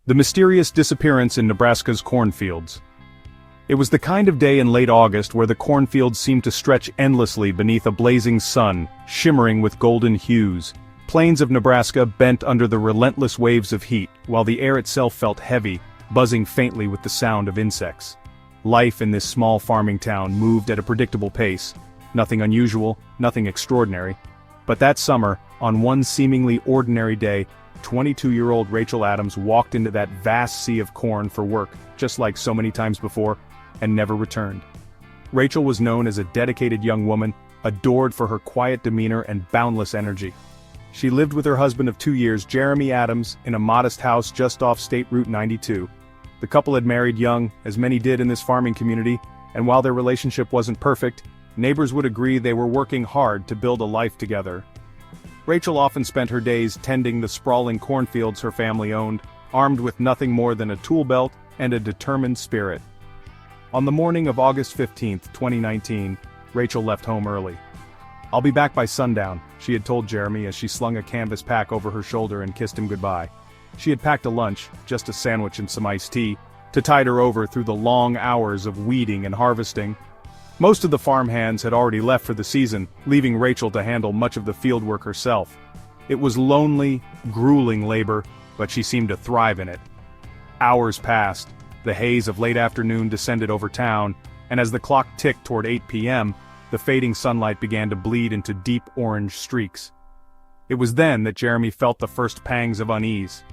The mysterious disappearance in Nebraska's cornfields. It was the kind of day in late August where the cornfields seemed to stretch endlessly beneath a blazing sun, shimmering with golden hues. Plains of Nebraska bent under the relentless waves of heat, while the air itself felt heavy, buzzing faintly with the sound of insects. Life in this small farming town moved at a predictable pace. Nothing unusual, nothing extraordinary. But that summer, on one seemingly ordinary day, 22-year-old Rachel Adams walked into that vast sea of corn for work, just like so many times before, and never returned. Rachel was known as a dedicated young woman, adored for her quiet demeanor and boundless energy. She lived with her husband of 2 years, Jeremy Adams, in a modest house just off State Route 92. The couple had married young, as many did in this farming community, and while their relationship wasn't perfect, neighbors would agree they were working hard to build a life together. Rachel often spent her days tending the sprawling cornfields her family owned, armed with nothing more than a tool belt and a determined spirit. On the morning of August 15, 2019, Rachel left home early. "I'll be back by sundown," she had told Jeremy as she slung a canvas pack over her shoulder and kissed him goodbye. She had packed a lunch, just a sandwich and some iced tea, to tide her over through the long hours of weeding and harvesting. Most of the farm hands had already left for the season, leaving Rachel to handle much of the field work herself. It was lonely, grueling labor, but she seemed to thrive in it. Hours passed, the haze of late afternoon descended over town, and as the clock ticked toward 8 p.m., the fading sunlight began to bleed into deep orange streaks. It was then that Jeremy felt the first pangs of unease.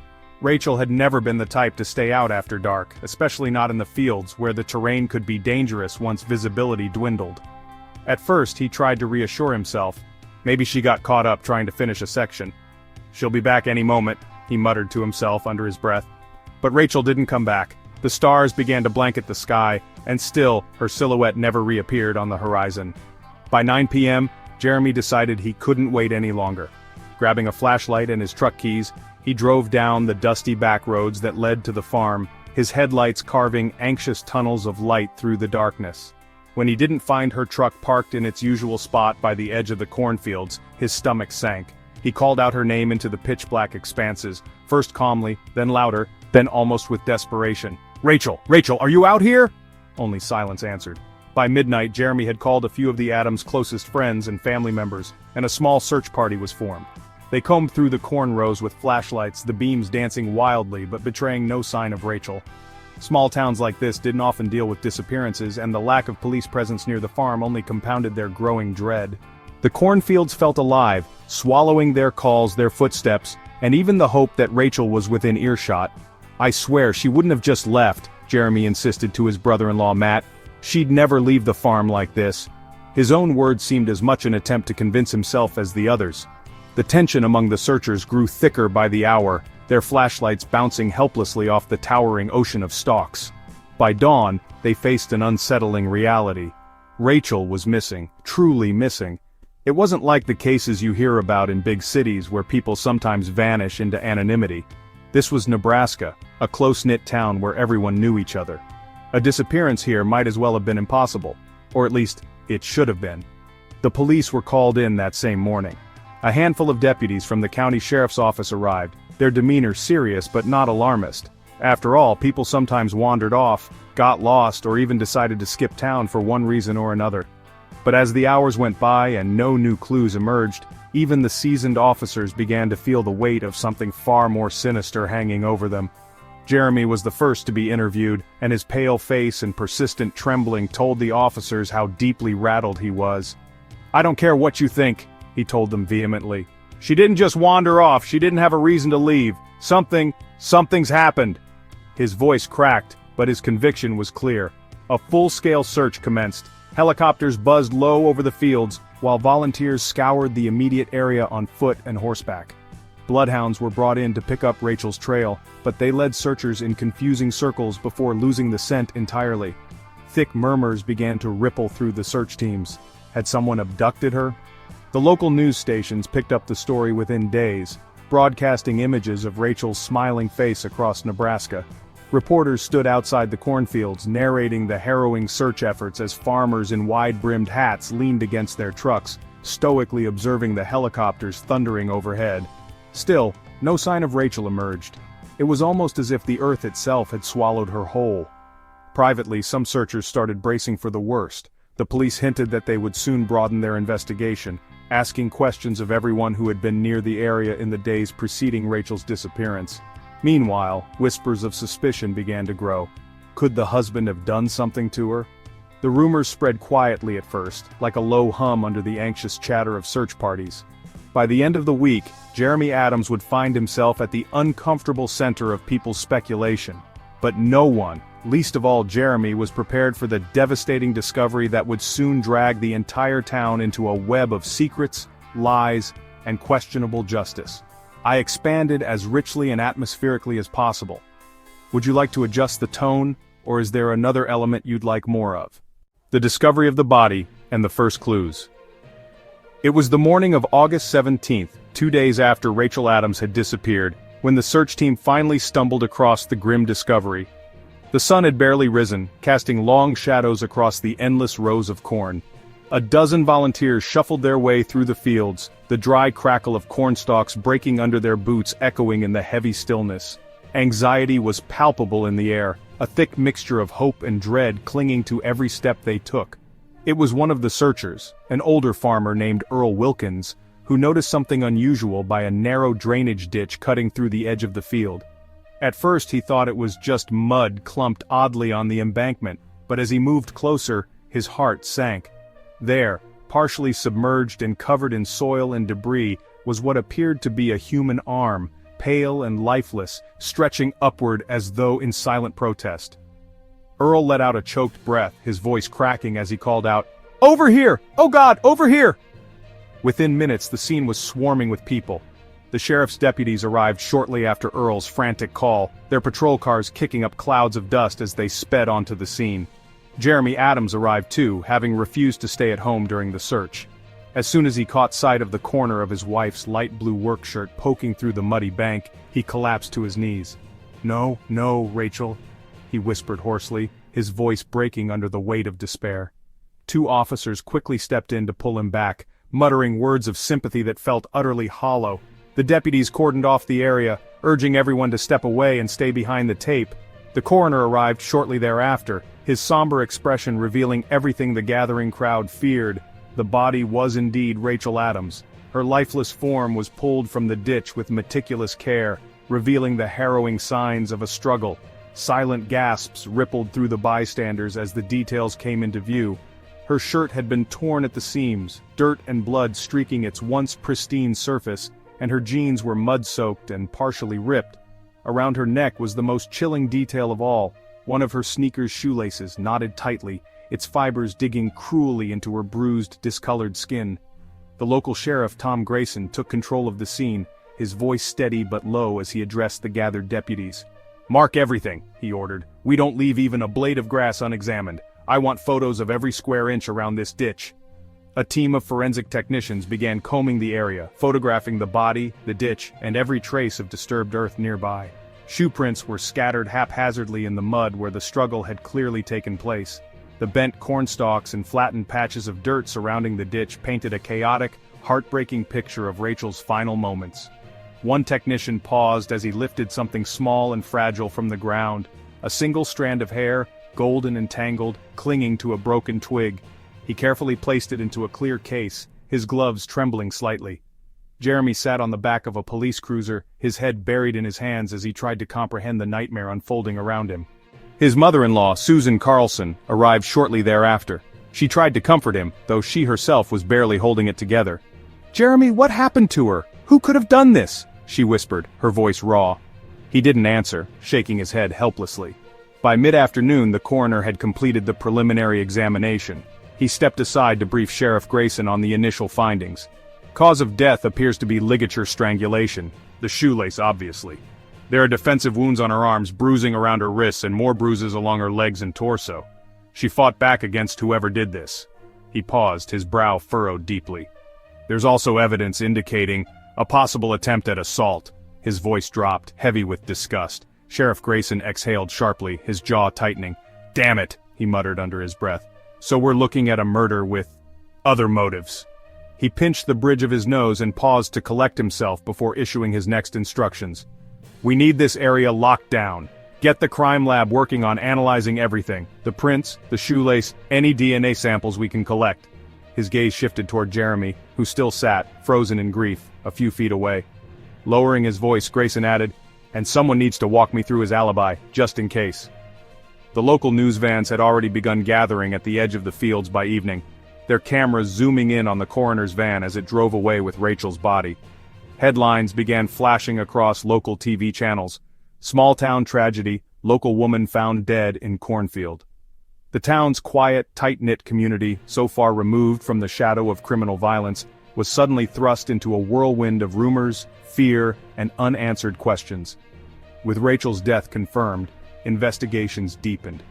Rachel had never been the type to stay out after dark, especially not in the fields where the terrain could be dangerous once visibility dwindled. At first he tried to reassure himself. Maybe she got caught up trying to finish a section. "She'll be back any moment," he muttered to himself under his breath. But Rachel didn't come back. The stars began to blanket the sky, and still, her silhouette never reappeared on the horizon. By 9 p.m., Jeremy decided he couldn't wait any longer. Grabbing a flashlight and his truck keys, he drove down the dusty back roads that led to the farm, his headlights carving anxious tunnels of light through the darkness. When he didn't find her truck parked in its usual spot by the edge of the cornfields, his stomach sank. He called out her name into the pitch-black expanses, first calmly, then louder, then almost with desperation. "Rachel! Rachel, are you out here?" Only silence answered. By midnight, Jeremy had called a few of the Adams' closest friends and family members, and a small search party was formed. They combed through the corn rows with flashlights, the beams dancing wildly but betraying no sign of Rachel. Small towns like this didn't often deal with disappearances, and the lack of police presence near the farm only compounded their growing dread. The cornfields felt alive, swallowing their calls, their footsteps, and even the hope that Rachel was within earshot. "I swear she wouldn't have just left," Jeremy insisted to his brother-in-law Matt. "She'd never leave the farm like this." His own words seemed as much an attempt to convince himself as the others. The tension among the searchers grew thicker by the hour, their flashlights bouncing helplessly off the towering ocean of stalks. By dawn, they faced an unsettling reality. Rachel was missing, truly missing. It wasn't like the cases you hear about in big cities where people sometimes vanish into anonymity. This was Nebraska, a close-knit town where everyone knew each other. A disappearance here might as well have been impossible, or at least, it should have been. The police were called in that same morning. A handful of deputies from the county sheriff's office arrived, their demeanor serious but not alarmist. After all, people sometimes wandered off, got lost, or even decided to skip town for one reason or another. But as the hours went by and no new clues emerged, even the seasoned officers began to feel the weight of something far more sinister hanging over them. Jeremy was the first to be interviewed, and his pale face and persistent trembling told the officers how deeply rattled he was. "I don't care what you think," he told them vehemently. "She didn't just wander off, she didn't have a reason to leave. Something's happened." His voice cracked, but his conviction was clear. A full-scale search commenced. Helicopters buzzed low over the fields, while volunteers scoured the immediate area on foot and horseback. Bloodhounds were brought in to pick up Rachel's trail, but they led searchers in confusing circles before losing the scent entirely. Thick murmurs began to ripple through the search teams. Had someone abducted her? The local news stations picked up the story within days, broadcasting images of Rachel's smiling face across Nebraska. Reporters stood outside the cornfields, narrating the harrowing search efforts as farmers in wide-brimmed hats leaned against their trucks, stoically observing the helicopters thundering overhead. Still, no sign of Rachel emerged. It was almost as if the earth itself had swallowed her whole. Privately, some searchers started bracing for the worst. The police hinted that they would soon broaden their investigation, asking questions of everyone who had been near the area in the days preceding Rachel's disappearance. Meanwhile, whispers of suspicion began to grow. Could the husband have done something to her? The rumors spread quietly at first, like a low hum under the anxious chatter of search parties. By the end of the week, Jeremy Adams would find himself at the uncomfortable center of people's speculation. But no one, least of all Jeremy, was prepared for the devastating discovery that would soon drag the entire town into a web of secrets, lies, and questionable justice. I expanded as richly and atmospherically as possible. Would you like to adjust the tone, or is there another element you'd like more of? The discovery of the body, and the first clues. It was the morning of August 17th, 2 days after Rachel Adams had disappeared, when the search team finally stumbled across the grim discovery. The sun had barely risen, casting long shadows across the endless rows of corn. A dozen volunteers shuffled their way through the fields, the dry crackle of corn stalks breaking under their boots echoing in the heavy stillness. Anxiety was palpable in the air, a thick mixture of hope and dread clinging to every step they took. It was one of the searchers, an older farmer named Earl Wilkins, who noticed something unusual by a narrow drainage ditch cutting through the edge of the field. At first he thought it was just mud clumped oddly on the embankment, but as he moved closer, his heart sank. There, partially submerged and covered in soil and debris, was what appeared to be a human arm, pale and lifeless, stretching upward as though in silent protest. Earl let out a choked breath, his voice cracking as he called out, "Over here! Oh God, over here!" Within minutes the scene was swarming with people. The sheriff's deputies arrived shortly after Earl's frantic call, their patrol cars kicking up clouds of dust as they sped onto the scene. Jeremy Adams arrived too, having refused to stay at home during the search. As soon as he caught sight of the corner of his wife's light blue work shirt poking through the muddy bank, he collapsed to his knees. "No, no, Rachel," he whispered hoarsely, his voice breaking under the weight of despair. 2 officers quickly stepped in to pull him back, muttering words of sympathy that felt utterly hollow. The deputies cordoned off the area, urging everyone to step away and stay behind the tape. The coroner arrived shortly thereafter, his somber expression revealing everything the gathering crowd feared. The body was indeed Rachel Adams. Her lifeless form was pulled from the ditch with meticulous care, revealing the harrowing signs of a struggle. Silent gasps rippled through the bystanders as the details came into view. Her shirt had been torn at the seams, dirt and blood streaking its once pristine surface, and her jeans were mud-soaked and partially ripped. Around her neck was the most chilling detail of all, one of her sneakers' shoelaces knotted tightly, its fibers digging cruelly into her bruised, discolored skin. The local sheriff, Tom Grayson, took control of the scene, his voice steady but low as he addressed the gathered deputies. "Mark everything," he ordered. "We don't leave even a blade of grass unexamined. I want photos of every square inch around this ditch." A team of forensic technicians began combing the area, photographing the body, the ditch, and every trace of disturbed earth nearby. Shoe prints were scattered haphazardly in the mud where the struggle had clearly taken place. The bent corn stalks and flattened patches of dirt surrounding the ditch painted a chaotic, heartbreaking picture of Rachel's final moments. One technician paused as he lifted something small and fragile from the ground, a single strand of hair, golden and tangled, clinging to a broken twig. He carefully placed it into a clear case, his gloves trembling slightly. Jeremy sat on the back of a police cruiser, his head buried in his hands as he tried to comprehend the nightmare unfolding around him. His mother-in-law, Susan Carlson, arrived shortly thereafter. She tried to comfort him, though she herself was barely holding it together. "Jeremy, what happened to her? Who could have done this?" she whispered, her voice raw. He didn't answer, shaking his head helplessly. By mid-afternoon, the coroner had completed the preliminary examination. He stepped aside to brief Sheriff Grayson on the initial findings. Cause of death appears to be ligature strangulation, the shoelace obviously. There are defensive wounds on her arms, bruising around her wrists, and more bruises along her legs and torso. She fought back against whoever did this. He paused, his brow furrowed deeply. There's also evidence indicating a possible attempt at assault. His voice dropped, heavy with disgust. Sheriff Grayson exhaled sharply, his jaw tightening. "Damn it," he muttered under his breath. "So we're looking at a murder with other motives." He pinched the bridge of his nose and paused to collect himself before issuing his next instructions. "We need this area locked down. Get the crime lab working on analyzing everything. The prints, the shoelace, any DNA samples we can collect." His gaze shifted toward Jeremy, who still sat, frozen in grief, a few feet away. Lowering his voice, Grayson added, "And someone needs to walk me through his alibi, just in case." The local news vans had already begun gathering at the edge of the fields by evening, their cameras zooming in on the coroner's van as it drove away with Rachel's body. Headlines began flashing across local TV channels. "Small town tragedy, local woman found dead in cornfield." The town's quiet, tight-knit community, so far removed from the shadow of criminal violence, was suddenly thrust into a whirlwind of rumors, fear, and unanswered questions. With Rachel's death confirmed, investigations deepened.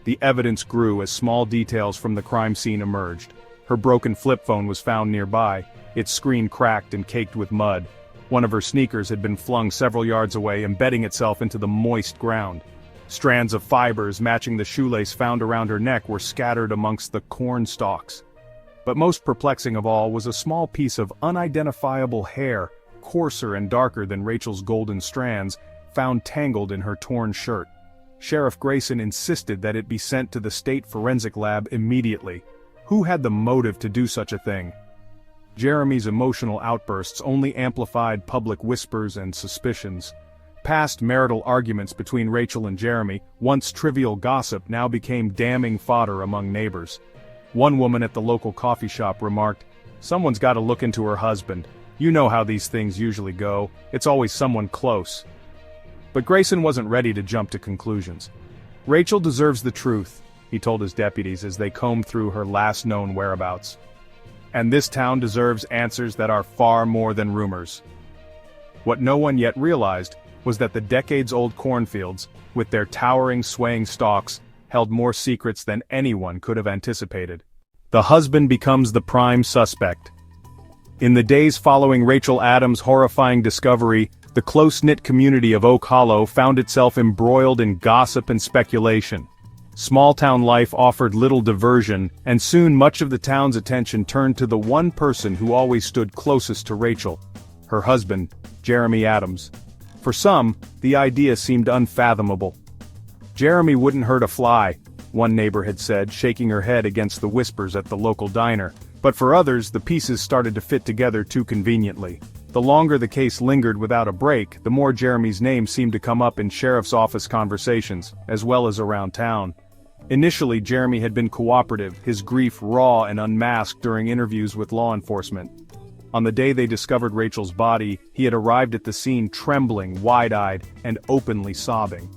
The evidence grew as small details from the crime scene emerged. Her broken flip phone was found nearby, its screen cracked and caked with mud. One of her sneakers had been flung several yards away, embedding itself into the moist ground. Strands of fibers matching the shoelace found around her neck were scattered amongst the corn stalks. But most perplexing of all was a small piece of unidentifiable hair, coarser and darker than Rachel's golden strands, found tangled in her torn shirt. Sheriff Grayson insisted that it be sent to the state forensic lab immediately. Who had the motive to do such a thing? Jeremy's emotional outbursts only amplified public whispers and suspicions. Past marital arguments between Rachel and Jeremy, once trivial gossip, now became damning fodder among neighbors. One woman at the local coffee shop remarked, "Someone's got to look into her husband. You know how these things usually go, it's always someone close." But Grayson wasn't ready to jump to conclusions. "Rachel deserves the truth," he told his deputies as they combed through her last known whereabouts. "And this town deserves answers that are far more than rumors." What no one yet realized was that the decades-old cornfields, with their towering swaying stalks, held more secrets than anyone could have anticipated. The husband becomes the prime suspect. In the days following Rachel Adams' horrifying discovery, the close-knit community of Oak Hollow found itself embroiled in gossip and speculation. Small-town life offered little diversion, and soon much of the town's attention turned to the one person who always stood closest to Rachel, her husband, Jeremy Adams. For some, the idea seemed unfathomable. "Jeremy wouldn't hurt a fly," one neighbor had said, shaking her head against the whispers at the local diner. But for others, the pieces started to fit together too conveniently. The longer the case lingered without a break, the more Jeremy's name seemed to come up in sheriff's office conversations, as well as around town. Initially, Jeremy had been cooperative, his grief raw and unmasked during interviews with law enforcement. On the day they discovered Rachel's body, he had arrived at the scene trembling, wide-eyed, and openly sobbing.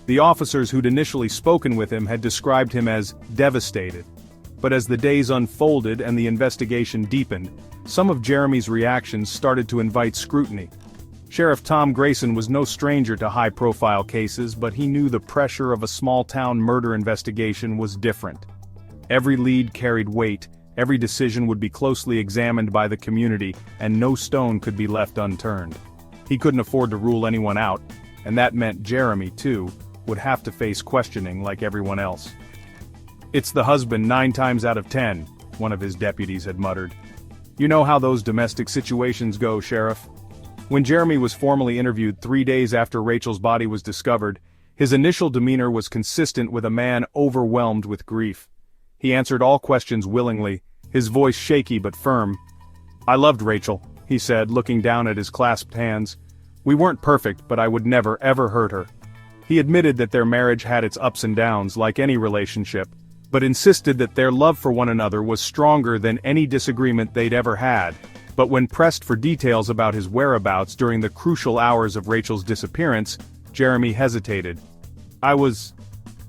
The officers who'd initially spoken with him had described him as devastated. But as the days unfolded and the investigation deepened, some of Jeremy's reactions started to invite scrutiny. Sheriff Tom Grayson was no stranger to high-profile cases, but he knew the pressure of a small-town murder investigation was different. Every lead carried weight, every decision would be closely examined by the community, and no stone could be left unturned. He couldn't afford to rule anyone out, and that meant Jeremy, too, would have to face questioning like everyone else. "It's the husband 9 times out of 10, one of his deputies had muttered. "You know how those domestic situations go, Sheriff." When Jeremy was formally interviewed 3 days after Rachel's body was discovered, his initial demeanor was consistent with a man overwhelmed with grief. He answered all questions willingly, his voice shaky but firm. "I loved Rachel," he said, looking down at his clasped hands. "We weren't perfect, but I would never ever hurt her." He admitted that their marriage had its ups and downs, like any relationship, but insisted that their love for one another was stronger than any disagreement they'd ever had. But when pressed for details about his whereabouts during the crucial hours of Rachel's disappearance, Jeremy hesitated. I was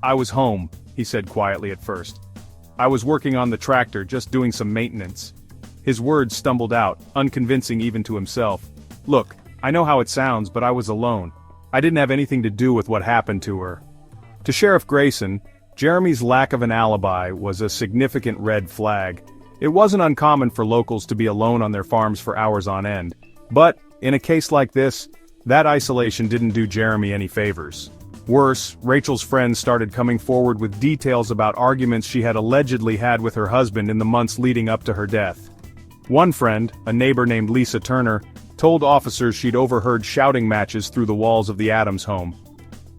home," he said quietly at first. "I was working on the tractor, just doing some maintenance." His words stumbled out, unconvincing even to himself. "Look, I know how it sounds, but I was alone. I didn't have anything to do with what happened to her." To Sheriff Grayson, Jeremy's lack of an alibi was a significant red flag. It wasn't uncommon for locals to be alone on their farms for hours on end. But, in a case like this, that isolation didn't do Jeremy any favors. Worse, Rachel's friends started coming forward with details about arguments she had allegedly had with her husband in the months leading up to her death. One friend, a neighbor named Lisa Turner, told officers she'd overheard shouting matches through the walls of the Adams home.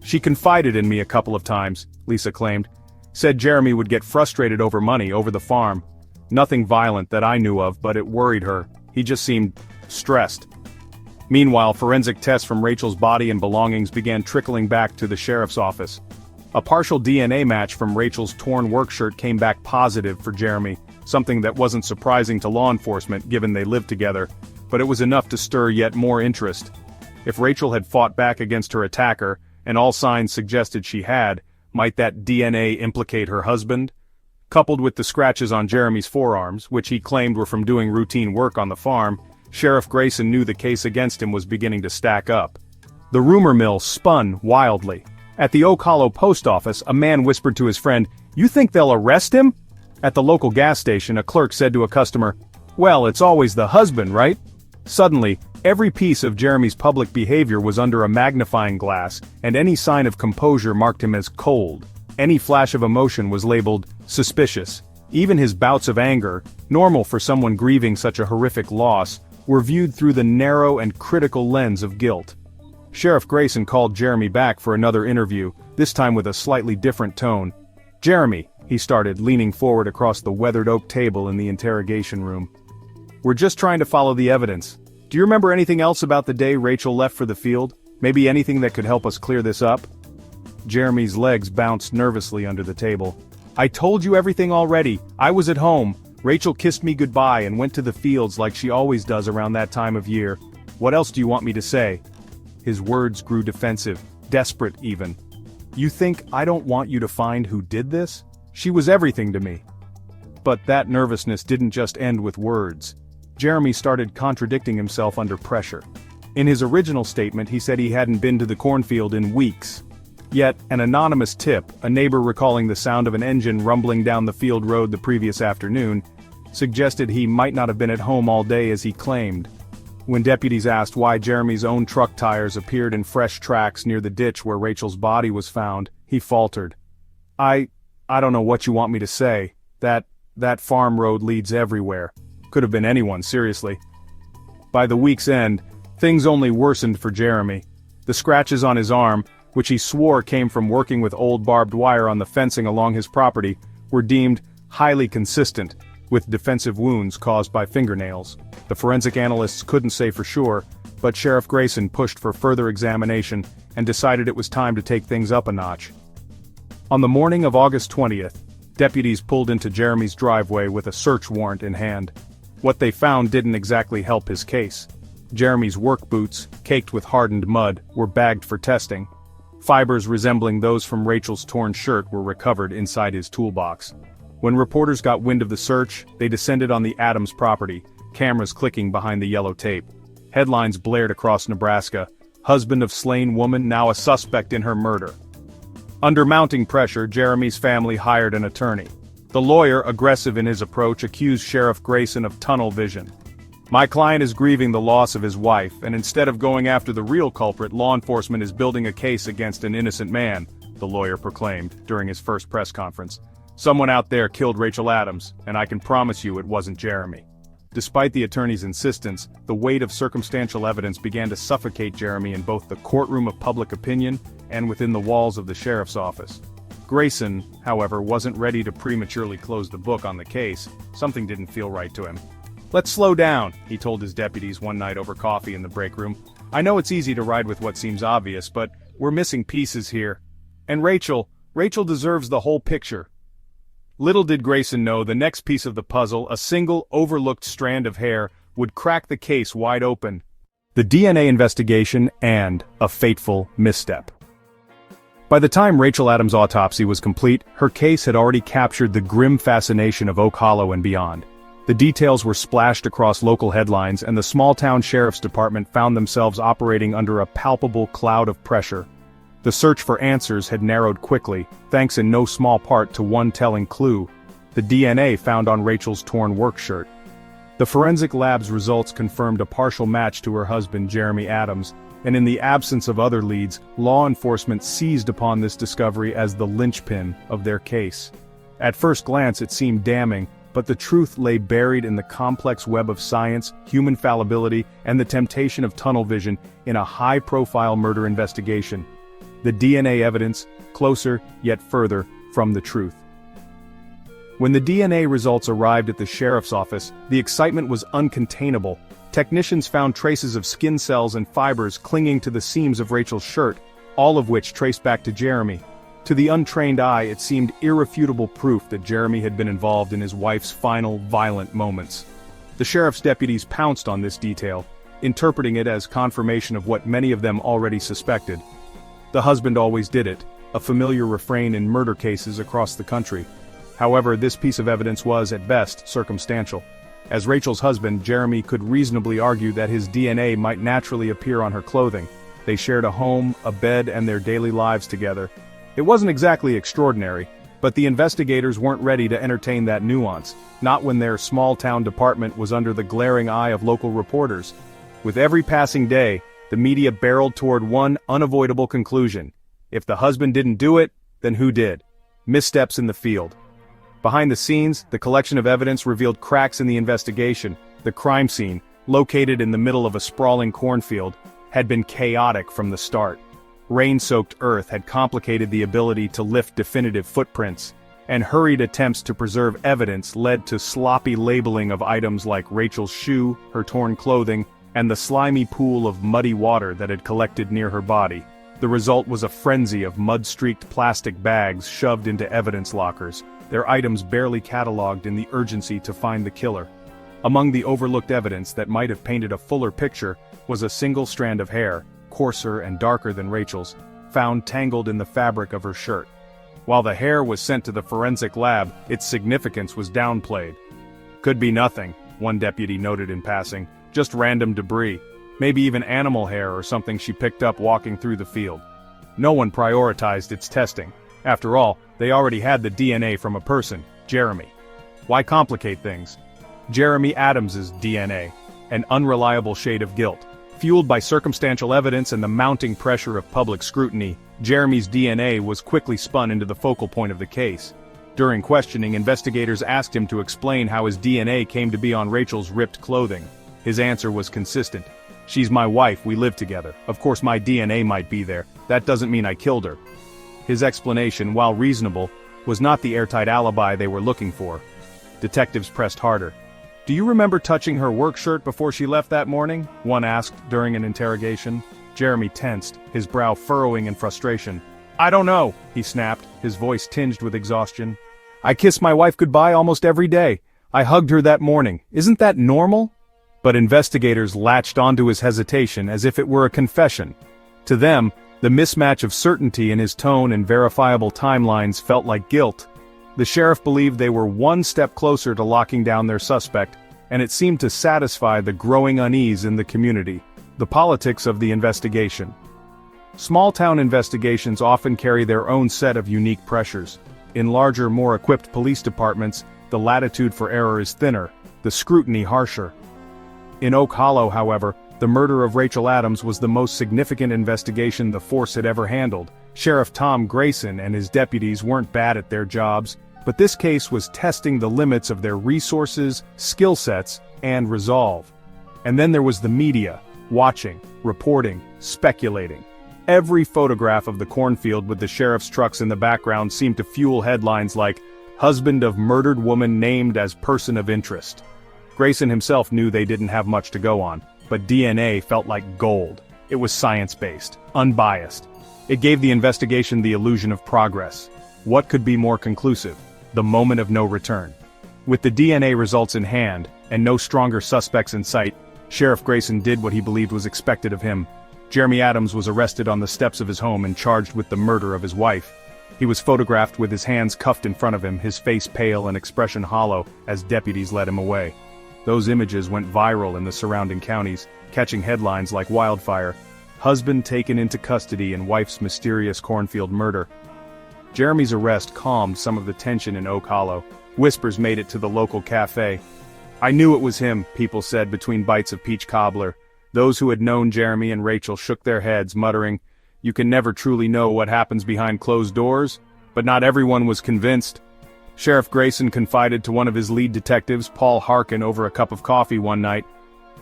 "She confided in me a couple of times," Lisa claimed. "Said Jeremy would get frustrated over money over the farm. Nothing violent that I knew of, but it worried her. He just seemed stressed." Meanwhile, forensic tests from Rachel's body and belongings began trickling back to the sheriff's office. A partial DNA match from Rachel's torn work shirt came back positive for Jeremy, something that wasn't surprising to law enforcement given they lived together, but it was enough to stir yet more interest. If Rachel had fought back against her attacker, and all signs suggested she had, might that DNA implicate her husband? Coupled with the scratches on Jeremy's forearms, which he claimed were from doing routine work on the farm, Sheriff Grayson knew the case against him was beginning to stack up. The rumor mill spun wildly. At the Oak Hollow post office, a man whispered to his friend, "You think they'll arrest him?" At the local gas station, a clerk said to a customer, "Well, it's always the husband, right?" Suddenly, every piece of Jeremy's public behavior was under a magnifying glass, and any sign of composure marked him as cold. Any flash of emotion was labeled suspicious. Even his bouts of anger, normal for someone grieving such a horrific loss, were viewed through the narrow and critical lens of guilt. Sheriff Grayson called Jeremy back for another interview, this time with a slightly different tone. "Jeremy," he started, leaning forward across the weathered oak table in the interrogation room. "We're just trying to follow the evidence. Do you remember anything else about the day Rachel left for the field? Maybe anything that could help us clear this up?" Jeremy's legs bounced nervously under the table. "I told you everything already. I was at home. Rachel kissed me goodbye and went to the fields like she always does around that time of year. What else do you want me to say?" His words grew defensive, desperate even. "You think I don't want you to find who did this? She was everything to me." But that nervousness didn't just end with words. Jeremy started contradicting himself under pressure. In his original statement he said he hadn't been to the cornfield in weeks. Yet, an anonymous tip, a neighbor recalling the sound of an engine rumbling down the field road the previous afternoon, suggested he might not have been at home all day as he claimed. When deputies asked why Jeremy's own truck tires appeared in fresh tracks near the ditch where Rachel's body was found, he faltered. I don't know what you want me to say. That farm road leads everywhere. Could have been anyone, seriously." By the week's end, things only worsened for Jeremy. The scratches on his arm, which he swore came from working with old barbed wire on the fencing along his property, were deemed highly consistent with defensive wounds caused by fingernails. The forensic analysts couldn't say for sure, but Sheriff Grayson pushed for further examination and decided it was time to take things up a notch. On the morning of August 20th, deputies pulled into Jeremy's driveway with a search warrant in hand. What they found didn't exactly help his case. Jeremy's work boots, caked with hardened mud, were bagged for testing. Fibers resembling those from Rachel's torn shirt were recovered inside his toolbox. When reporters got wind of the search, they descended on the Adams property, cameras clicking behind the yellow tape. Headlines blared across Nebraska, "Husband of slain woman now a suspect in her murder." Under mounting pressure, Jeremy's family hired an attorney. The lawyer, aggressive in his approach, accused Sheriff Grayson of tunnel vision. "My client is grieving the loss of his wife, and instead of going after the real culprit, law enforcement is building a case against an innocent man," the lawyer proclaimed during his first press conference. "Someone out there killed Rachel Adams, and I can promise you it wasn't Jeremy." Despite the attorney's insistence, the weight of circumstantial evidence began to suffocate Jeremy in both the courtroom of public opinion and within the walls of the sheriff's office. Grayson, however, wasn't ready to prematurely close the book on the case. Something didn't feel right to him. "Let's slow down," he told his deputies one night over coffee in the break room. "I know it's easy to ride with what seems obvious, but we're missing pieces here. And Rachel deserves the whole picture." Little did Grayson know the next piece of the puzzle, a single, overlooked strand of hair, would crack the case wide open. The DNA investigation and a fateful misstep. By the time Rachel Adams' autopsy was complete, her case had already captured the grim fascination of Oak Hollow and beyond. The details were splashed across local headlines, and the small-town sheriff's department found themselves operating under a palpable cloud of pressure. The search for answers had narrowed quickly, thanks in no small part to one telling clue: the DNA found on Rachel's torn work shirt. The forensic lab's results confirmed a partial match to her husband Jeremy Adams, and in the absence of other leads, law enforcement seized upon this discovery as the linchpin of their case. At first glance it seemed damning, But the truth lay buried in the complex web of science, human fallibility, and the temptation of tunnel vision in a high-profile murder investigation. The DNA evidence, closer, yet further, from the truth. When the DNA results arrived at the sheriff's office, the excitement was uncontainable. Technicians found traces of skin cells and fibers clinging to the seams of Rachel's shirt, all of which traced back to Jeremy. To the untrained eye, it seemed irrefutable proof that Jeremy had been involved in his wife's final, violent moments. The sheriff's deputies pounced on this detail, interpreting it as confirmation of what many of them already suspected. The husband always did it, a familiar refrain in murder cases across the country. However, this piece of evidence was, at best, circumstantial. As Rachel's husband, Jeremy could reasonably argue that his DNA might naturally appear on her clothing. They shared a home, a bed, and their daily lives together. It wasn't exactly extraordinary, but the investigators weren't ready to entertain that nuance, not when their small-town department was under the glaring eye of local reporters. With every passing day, the media barreled toward one unavoidable conclusion. If the husband didn't do it, then who did? Missteps in the field. Behind the scenes, the collection of evidence revealed cracks in the investigation. The crime scene, located in the middle of a sprawling cornfield, had been chaotic from the start. Rain-soaked earth had complicated the ability to lift definitive footprints, and hurried attempts to preserve evidence led to sloppy labeling of items like Rachel's shoe, her torn clothing, and the slimy pool of muddy water that had collected near her body. The result was a frenzy of mud-streaked plastic bags shoved into evidence lockers, their items barely cataloged in the urgency to find the killer. Among the overlooked evidence that might have painted a fuller picture was a single strand of hair, coarser and darker than Rachel's, found tangled in the fabric of her shirt. While the hair was sent to the forensic lab, its significance was downplayed. "Could be nothing," one deputy noted in passing, "just random debris, maybe even animal hair or something she picked up walking through the field." No one prioritized its testing. After all, they already had the DNA from a person, Jeremy. Why complicate things? Jeremy Adams's DNA, an unreliable shade of guilt. Fueled by circumstantial evidence and the mounting pressure of public scrutiny, Jeremy's DNA was quickly spun into the focal point of the case. During questioning, investigators asked him to explain how his DNA came to be on Rachel's ripped clothing. His answer was consistent. "She's my wife, we live together. Of course my DNA might be there. That doesn't mean I killed her." His explanation, while reasonable, was not the airtight alibi they were looking for. Detectives pressed harder. "Do you remember touching her work shirt before she left that morning?" one asked during an interrogation. Jeremy tensed, his brow furrowing in frustration. "I don't know," he snapped, his voice tinged with exhaustion. "I kiss my wife goodbye almost every day. I hugged her that morning. Isn't that normal?" But investigators latched onto his hesitation as if it were a confession. To them, the mismatch of certainty in his tone and verifiable timelines felt like guilt. The sheriff believed they were one step closer to locking down their suspect, and it seemed to satisfy the growing unease in the community. The politics of the investigation. Small-town investigations often carry their own set of unique pressures. In larger, more equipped police departments, the latitude for error is thinner, the scrutiny harsher. In Oak Hollow, however, the murder of Rachel Adams was the most significant investigation the force had ever handled. Sheriff Tom Grayson and his deputies weren't bad at their jobs, but this case was testing the limits of their resources, skill sets, and resolve. And then there was the media, watching, reporting, speculating. Every photograph of the cornfield with the sheriff's trucks in the background seemed to fuel headlines like, "Husband of murdered woman named as person of interest." Grayson himself knew they didn't have much to go on, but DNA felt like gold. It was science-based, unbiased. It gave the investigation the illusion of progress. What could be more conclusive? The moment of no return. With the DNA results in hand, and no stronger suspects in sight, Sheriff Grayson did what he believed was expected of him. Jeremy Adams was arrested on the steps of his home and charged with the murder of his wife. He was photographed with his hands cuffed in front of him, his face pale and expression hollow, as deputies led him away. Those images went viral in the surrounding counties, catching headlines like wildfire. "Husband taken into custody in wife's mysterious cornfield murder." Jeremy's arrest calmed some of the tension in Oak Hollow. Whispers made it to the local cafe. "I knew it was him," people said between bites of peach cobbler. Those who had known Jeremy and Rachel shook their heads, muttering, "You can never truly know what happens behind closed doors," but not everyone was convinced. Sheriff Grayson confided to one of his lead detectives, Paul Harkin, over a cup of coffee one night.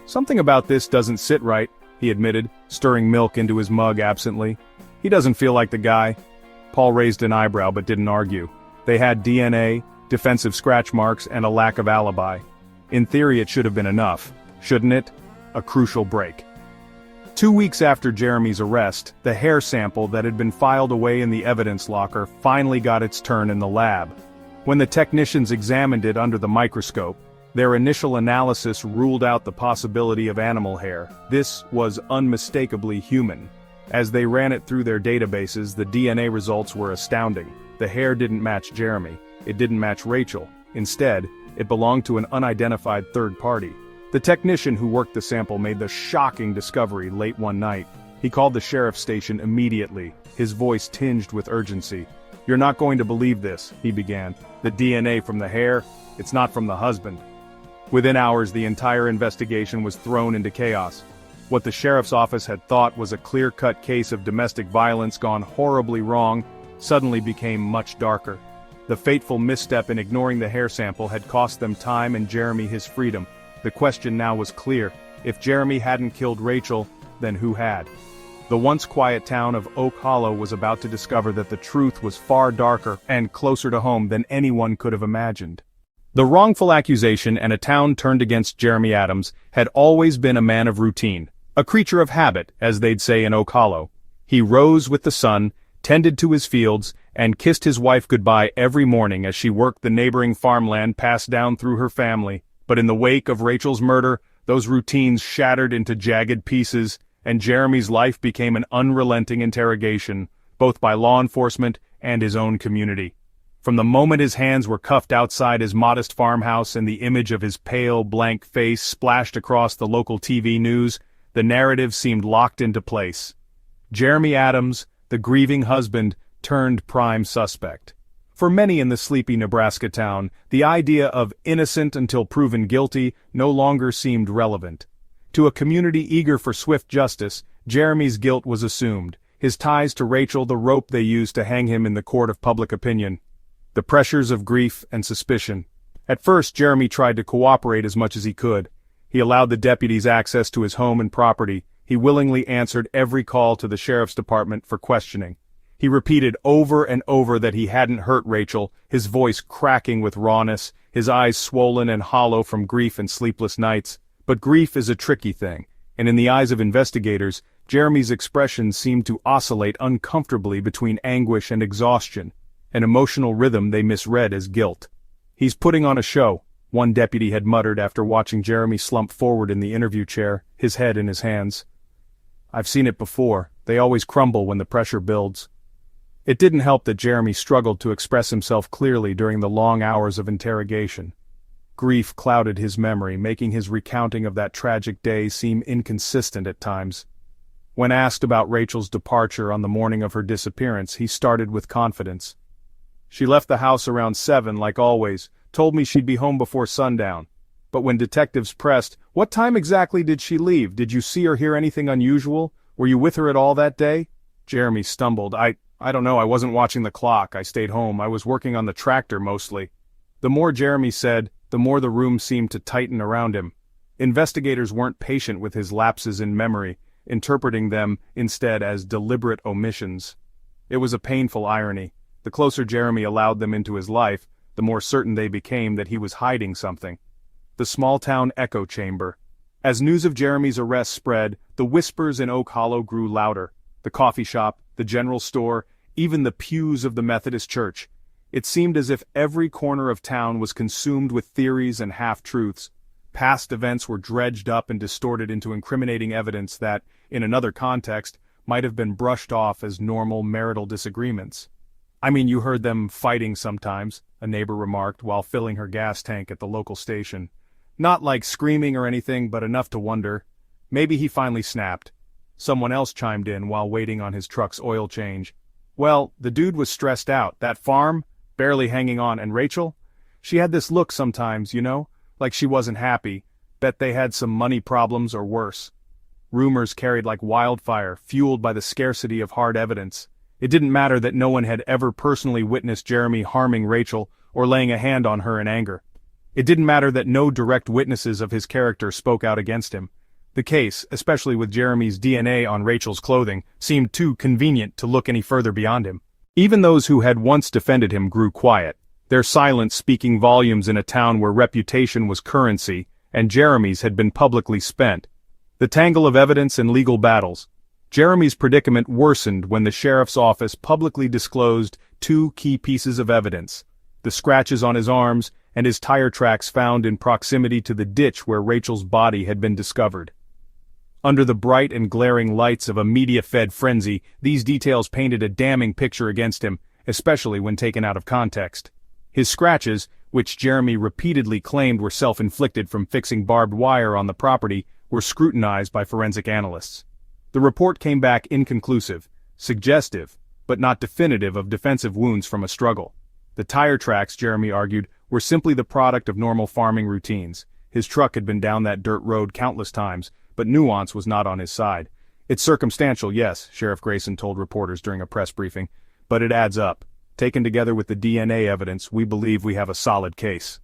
"Something about this doesn't sit right," he admitted, stirring milk into his mug absently. "He doesn't feel like the guy." Paul raised an eyebrow but didn't argue. They had DNA, defensive scratch marks, and a lack of alibi. In theory, it should have been enough, shouldn't it? A crucial break. 2 weeks after Jeremy's arrest, the hair sample that had been filed away in the evidence locker finally got its turn in the lab. When the technicians examined it under the microscope, their initial analysis ruled out the possibility of animal hair. This was unmistakably human. As they ran it through their databases, the DNA results were astounding. The hair didn't match Jeremy. It didn't match Rachel. Instead, it belonged to an unidentified third party. The technician who worked the sample made the shocking discovery late one night. He called the sheriff's station immediately, his voice tinged with urgency. "You're not going to believe this," he began. "The DNA from the hair, it's not from the husband." Within hours, the entire investigation was thrown into chaos. What the sheriff's office had thought was a clear-cut case of domestic violence gone horribly wrong suddenly became much darker. The fateful misstep in ignoring the hair sample had cost them time and Jeremy his freedom. The question now was clear. If Jeremy hadn't killed Rachel, then who had? The once quiet town of Oak Hollow was about to discover that the truth was far darker and closer to home than anyone could have imagined. The wrongful accusation and a town turned against Jeremy Adams had always been a man of routine, a creature of habit, as they'd say in Oak Hollow. He rose with the sun, tended to his fields, and kissed his wife goodbye every morning as she worked the neighboring farmland passed down through her family. But in the wake of Rachel's murder, those routines shattered into jagged pieces, and Jeremy's life became an unrelenting interrogation, both by law enforcement and his own community. From the moment his hands were cuffed outside his modest farmhouse and the image of his pale, blank face splashed across the local TV news, the narrative seemed locked into place. Jeremy Adams, the grieving husband, turned prime suspect. For many in the sleepy Nebraska town, the idea of innocent until proven guilty no longer seemed relevant. To a community eager for swift justice, Jeremy's guilt was assumed, his ties to Rachel the rope they used to hang him in the court of public opinion. The pressures of grief and suspicion. At first, Jeremy tried to cooperate as much as he could. He allowed the deputies access to his home and property. He willingly answered every call to the sheriff's department for questioning. He repeated over and over that he hadn't hurt Rachel, his voice cracking with rawness, his eyes swollen and hollow from grief and sleepless nights. But grief is a tricky thing, and in the eyes of investigators, Jeremy's expression seemed to oscillate uncomfortably between anguish and exhaustion, an emotional rhythm they misread as guilt. "He's putting on a show," one deputy had muttered after watching Jeremy slump forward in the interview chair, his head in his hands. "I've seen it before. They always crumble when the pressure builds." It didn't help that Jeremy struggled to express himself clearly during the long hours of interrogation. Grief clouded his memory, making his recounting of that tragic day seem inconsistent at times. When asked about Rachel's departure on the morning of her disappearance, he started with confidence. "She left the house around 7, like always, told me she'd be home before sundown. But when detectives pressed, 'What time exactly did she leave? Did you see or hear anything unusual? Were you with her at all that day?' Jeremy stumbled. I don't know, I wasn't watching the clock. I stayed home. I was working on the tractor mostly." The more Jeremy said, the more the room seemed to tighten around him. Investigators weren't patient with his lapses in memory, interpreting them instead as deliberate omissions. It was a painful irony. The closer Jeremy allowed them into his life, the more certain they became that he was hiding something. The small-town echo chamber. As news of Jeremy's arrest spread, the whispers in Oak Hollow grew louder. The coffee shop, the general store, even the pews of the Methodist church. It seemed as if every corner of town was consumed with theories and half-truths. Past events were dredged up and distorted into incriminating evidence that, in another context, might have been brushed off as normal marital disagreements. "I mean, you heard them fighting sometimes," a neighbor remarked while filling her gas tank at the local station. "Not like screaming or anything, but enough to wonder. Maybe he finally snapped." Someone else chimed in while waiting on his truck's oil change. "Well, the dude was stressed out. That farm, barely hanging on, and Rachel? She had this look sometimes, like she wasn't happy. Bet they had some money problems or worse." Rumors carried like wildfire, fueled by the scarcity of hard evidence. It didn't matter that no one had ever personally witnessed Jeremy harming Rachel or laying a hand on her in anger. It didn't matter that no direct witnesses of his character spoke out against him. The case, especially with Jeremy's DNA on Rachel's clothing, seemed too convenient to look any further beyond him. Even those who had once defended him grew quiet, their silence speaking volumes in a town where reputation was currency, and Jeremy's had been publicly spent. The tangle of evidence and legal battles. Jeremy's predicament worsened when the sheriff's office publicly disclosed two key pieces of evidence: the scratches on his arms and his tire tracks found in proximity to the ditch where Rachel's body had been discovered. Under the bright and glaring lights of a media-fed frenzy, these details painted a damning picture against him, especially when taken out of context. His scratches, which Jeremy repeatedly claimed were self-inflicted from fixing barbed wire on the property, were scrutinized by forensic analysts. The report came back inconclusive, suggestive, but not definitive of defensive wounds from a struggle. The tire tracks, Jeremy argued, were simply the product of normal farming routines. His truck had been down that dirt road countless times, but nuance was not on his side. It's circumstantial, yes, Sheriff Grayson told reporters during a press briefing, but it adds up. Taken together with the DNA evidence, we believe we have a solid case.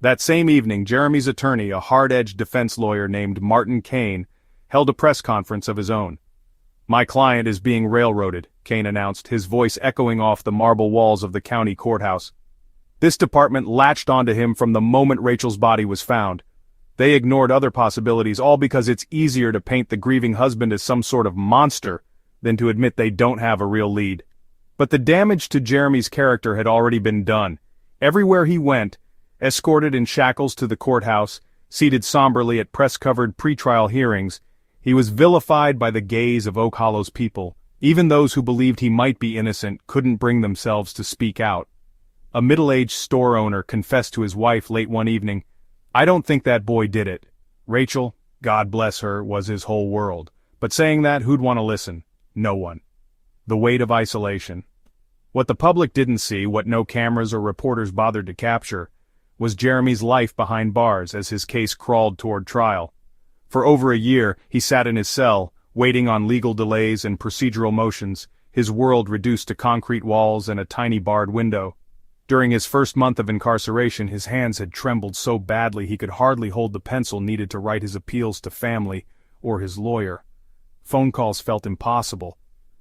That same evening, Jeremy's attorney, a hard-edged defense lawyer named Martin Kane, held a press conference of his own. "My client is being railroaded," Kane announced, his voice echoing off the marble walls of the county courthouse. "This department latched onto him from the moment Rachel's body was found. They ignored other possibilities, all because it's easier to paint the grieving husband as some sort of monster than to admit they don't have a real lead." But the damage to Jeremy's character had already been done. Everywhere he went, escorted in shackles to the courthouse, seated somberly at press-covered pretrial hearings, he was vilified by the gaze of Oak Hollow's people. Even those who believed he might be innocent couldn't bring themselves to speak out. A middle-aged store owner confessed to his wife late one evening, "I don't think that boy did it." Rachel, God bless her, was his whole world. But saying that, who'd want to listen? No one. The weight of isolation. What the public didn't see, what no cameras or reporters bothered to capture, was Jeremy's life behind bars as his case crawled toward trial. For over a year, he sat in his cell, waiting on legal delays and procedural motions, his world reduced to concrete walls and a tiny barred window. During his first month of incarceration, his hands had trembled so badly he could hardly hold the pencil needed to write his appeals to family or his lawyer. Phone calls felt impossible.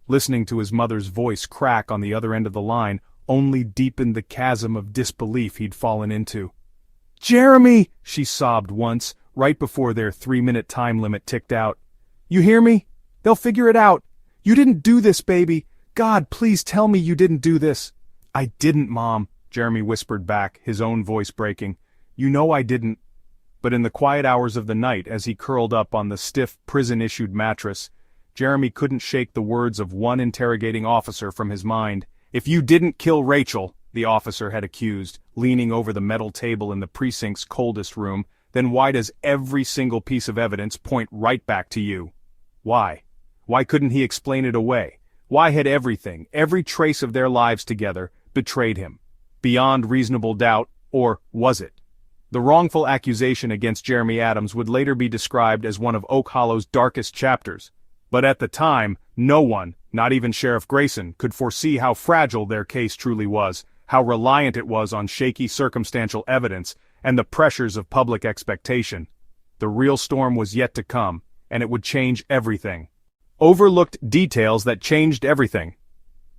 Listening to his mother's voice crack on the other end of the line only deepened the chasm of disbelief he'd fallen into. "Jeremy!" she sobbed once, right before their 3-minute time limit ticked out. "You hear me? They'll figure it out. You didn't do this, baby. God, please tell me you didn't do this." "I didn't, Mom," Jeremy whispered back, his own voice breaking. "You know I didn't." But in the quiet hours of the night, as he curled up on the stiff, prison-issued mattress, Jeremy couldn't shake the words of one interrogating officer from his mind. "If you didn't kill Rachel," the officer had accused, leaning over the metal table in the precinct's coldest room, "then why does every single piece of evidence point right back to you? Why? Why couldn't he explain it away? Why had everything, every trace of their lives together, betrayed him? Beyond reasonable doubt, or was it? The wrongful accusation against Jeremy Adams would later be described as one of Oak Hollow's darkest chapters. But at the time, no one, not even Sheriff Grayson, could foresee how fragile their case truly was, how reliant it was on shaky circumstantial evidence, and the pressures of public expectation. The real storm was yet to come, and it would change everything. Overlooked details that changed everything.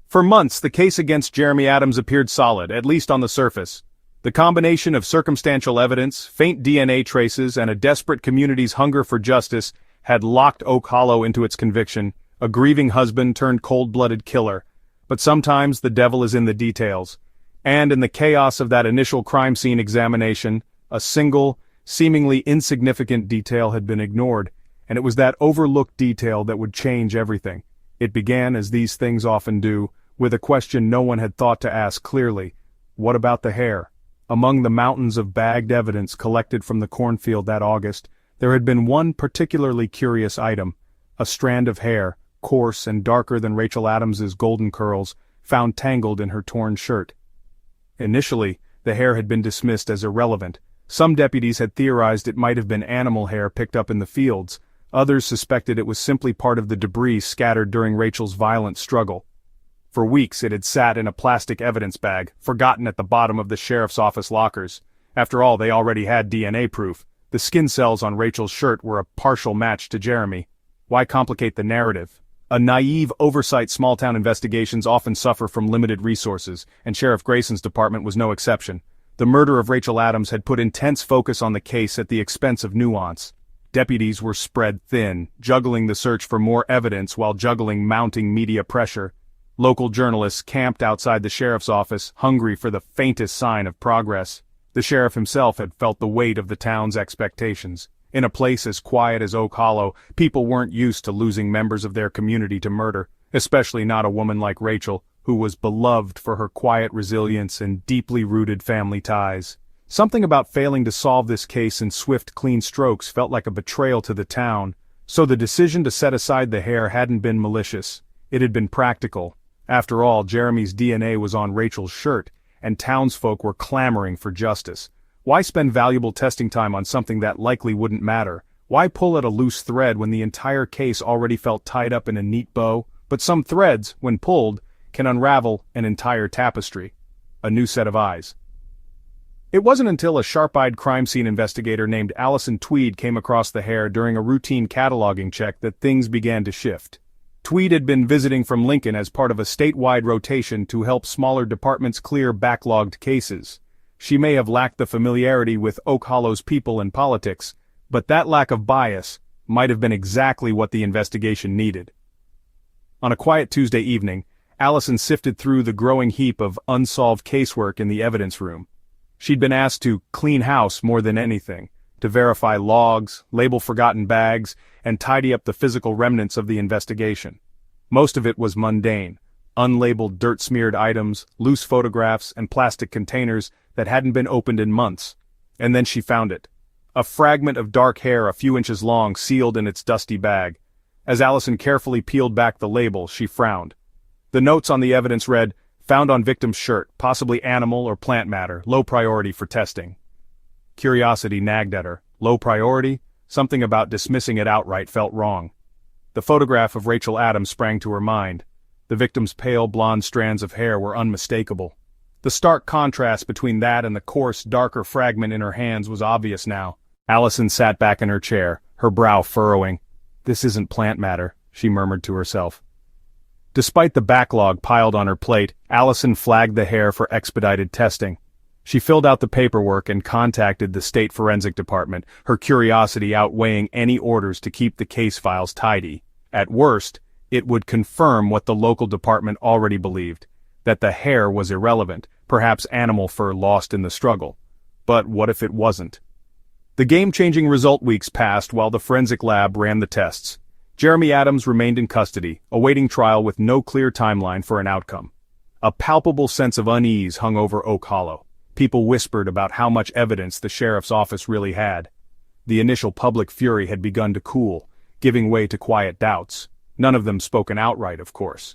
For months, the case against Jeremy Adams appeared solid, at least on the surface. The combination of circumstantial evidence, faint DNA traces, and a desperate community's hunger for justice had locked Oak Hollow into its conviction, a grieving husband turned cold-blooded killer. But sometimes the devil is in the details. And in the chaos of that initial crime scene examination, a single, seemingly insignificant detail had been ignored, and it was that overlooked detail that would change everything. It began, as these things often do, with a question no one had thought to ask clearly. What about the hair? Among the mountains of bagged evidence collected from the cornfield that August, there had been one particularly curious item, a strand of hair, coarse and darker than Rachel Adams's golden curls, found tangled in her torn shirt. Initially, the hair had been dismissed as irrelevant. Some deputies had theorized it might have been animal hair picked up in the fields. Others suspected it was simply part of the debris scattered during Rachel's violent struggle. For weeks it had sat in a plastic evidence bag, forgotten at the bottom of the sheriff's office lockers. After all, they already had DNA proof. The skin cells on Rachel's shirt were a partial match to Jeremy. Why complicate the narrative? A naive oversight small-town investigations often suffer from limited resources, and Sheriff Grayson's department was no exception. The murder of Rachel Adams had put intense focus on the case at the expense of nuance. Deputies were spread thin, juggling the search for more evidence while juggling mounting media pressure. Local journalists camped outside the sheriff's office, hungry for the faintest sign of progress. The sheriff himself had felt the weight of the town's expectations. In a place as quiet as Oak Hollow, people weren't used to losing members of their community to murder, especially not a woman like Rachel, who was beloved for her quiet resilience and deeply rooted family ties. Something about failing to solve this case in swift, clean strokes felt like a betrayal to the town, so the decision to set aside the hair hadn't been malicious. It had been practical. After all, Jeremy's DNA was on Rachel's shirt, and townsfolk were clamoring for justice. Why spend valuable testing time on something that likely wouldn't matter? Why pull at a loose thread when the entire case already felt tied up in a neat bow? But some threads, when pulled, can unravel an entire tapestry. A new set of eyes. It wasn't until a sharp-eyed crime scene investigator named Allison Tweed came across the hair during a routine cataloging check that things began to shift. Tweed had been visiting from Lincoln as part of a statewide rotation to help smaller departments clear backlogged cases. She may have lacked the familiarity with Oak Hollow's people and politics, but that lack of bias might have been exactly what the investigation needed. On a quiet Tuesday evening, Allison sifted through the growing heap of unsolved casework in the evidence room. She'd been asked to clean house more than anything, to verify logs, label forgotten bags, and tidy up the physical remnants of the investigation. Most of it was mundane, unlabeled dirt-smeared items, loose photographs, and plastic containers that hadn't been opened in months. And then she found it. A fragment of dark hair a few inches long sealed in its dusty bag. As Allison carefully peeled back the label, she frowned. The notes on the evidence read, "Found on victim's shirt, possibly animal or plant matter, low priority for testing." Curiosity nagged at her. Low priority? Something about dismissing it outright felt wrong. The photograph of Rachel Adams sprang to her mind. The victim's pale blonde strands of hair were unmistakable. The stark contrast between that and the coarse, darker fragment in her hands was obvious now. Allison sat back in her chair, her brow furrowing. "This isn't plant matter," she murmured to herself. Despite the backlog piled on her plate, Allison flagged the hair for expedited testing. She filled out the paperwork and contacted the state forensic department, her curiosity outweighing any orders to keep the case files tidy. At worst, it would confirm what the local department already believed, that the hair was irrelevant, perhaps animal fur lost in the struggle. But what if it wasn't? The game-changing result weeks passed while the forensic lab ran the tests. Jeremy Adams remained in custody, awaiting trial with no clear timeline for an outcome. A palpable sense of unease hung over Oak Hollow. People whispered about how much evidence the sheriff's office really had. The initial public fury had begun to cool, giving way to quiet doubts. None of them spoken outright, of course.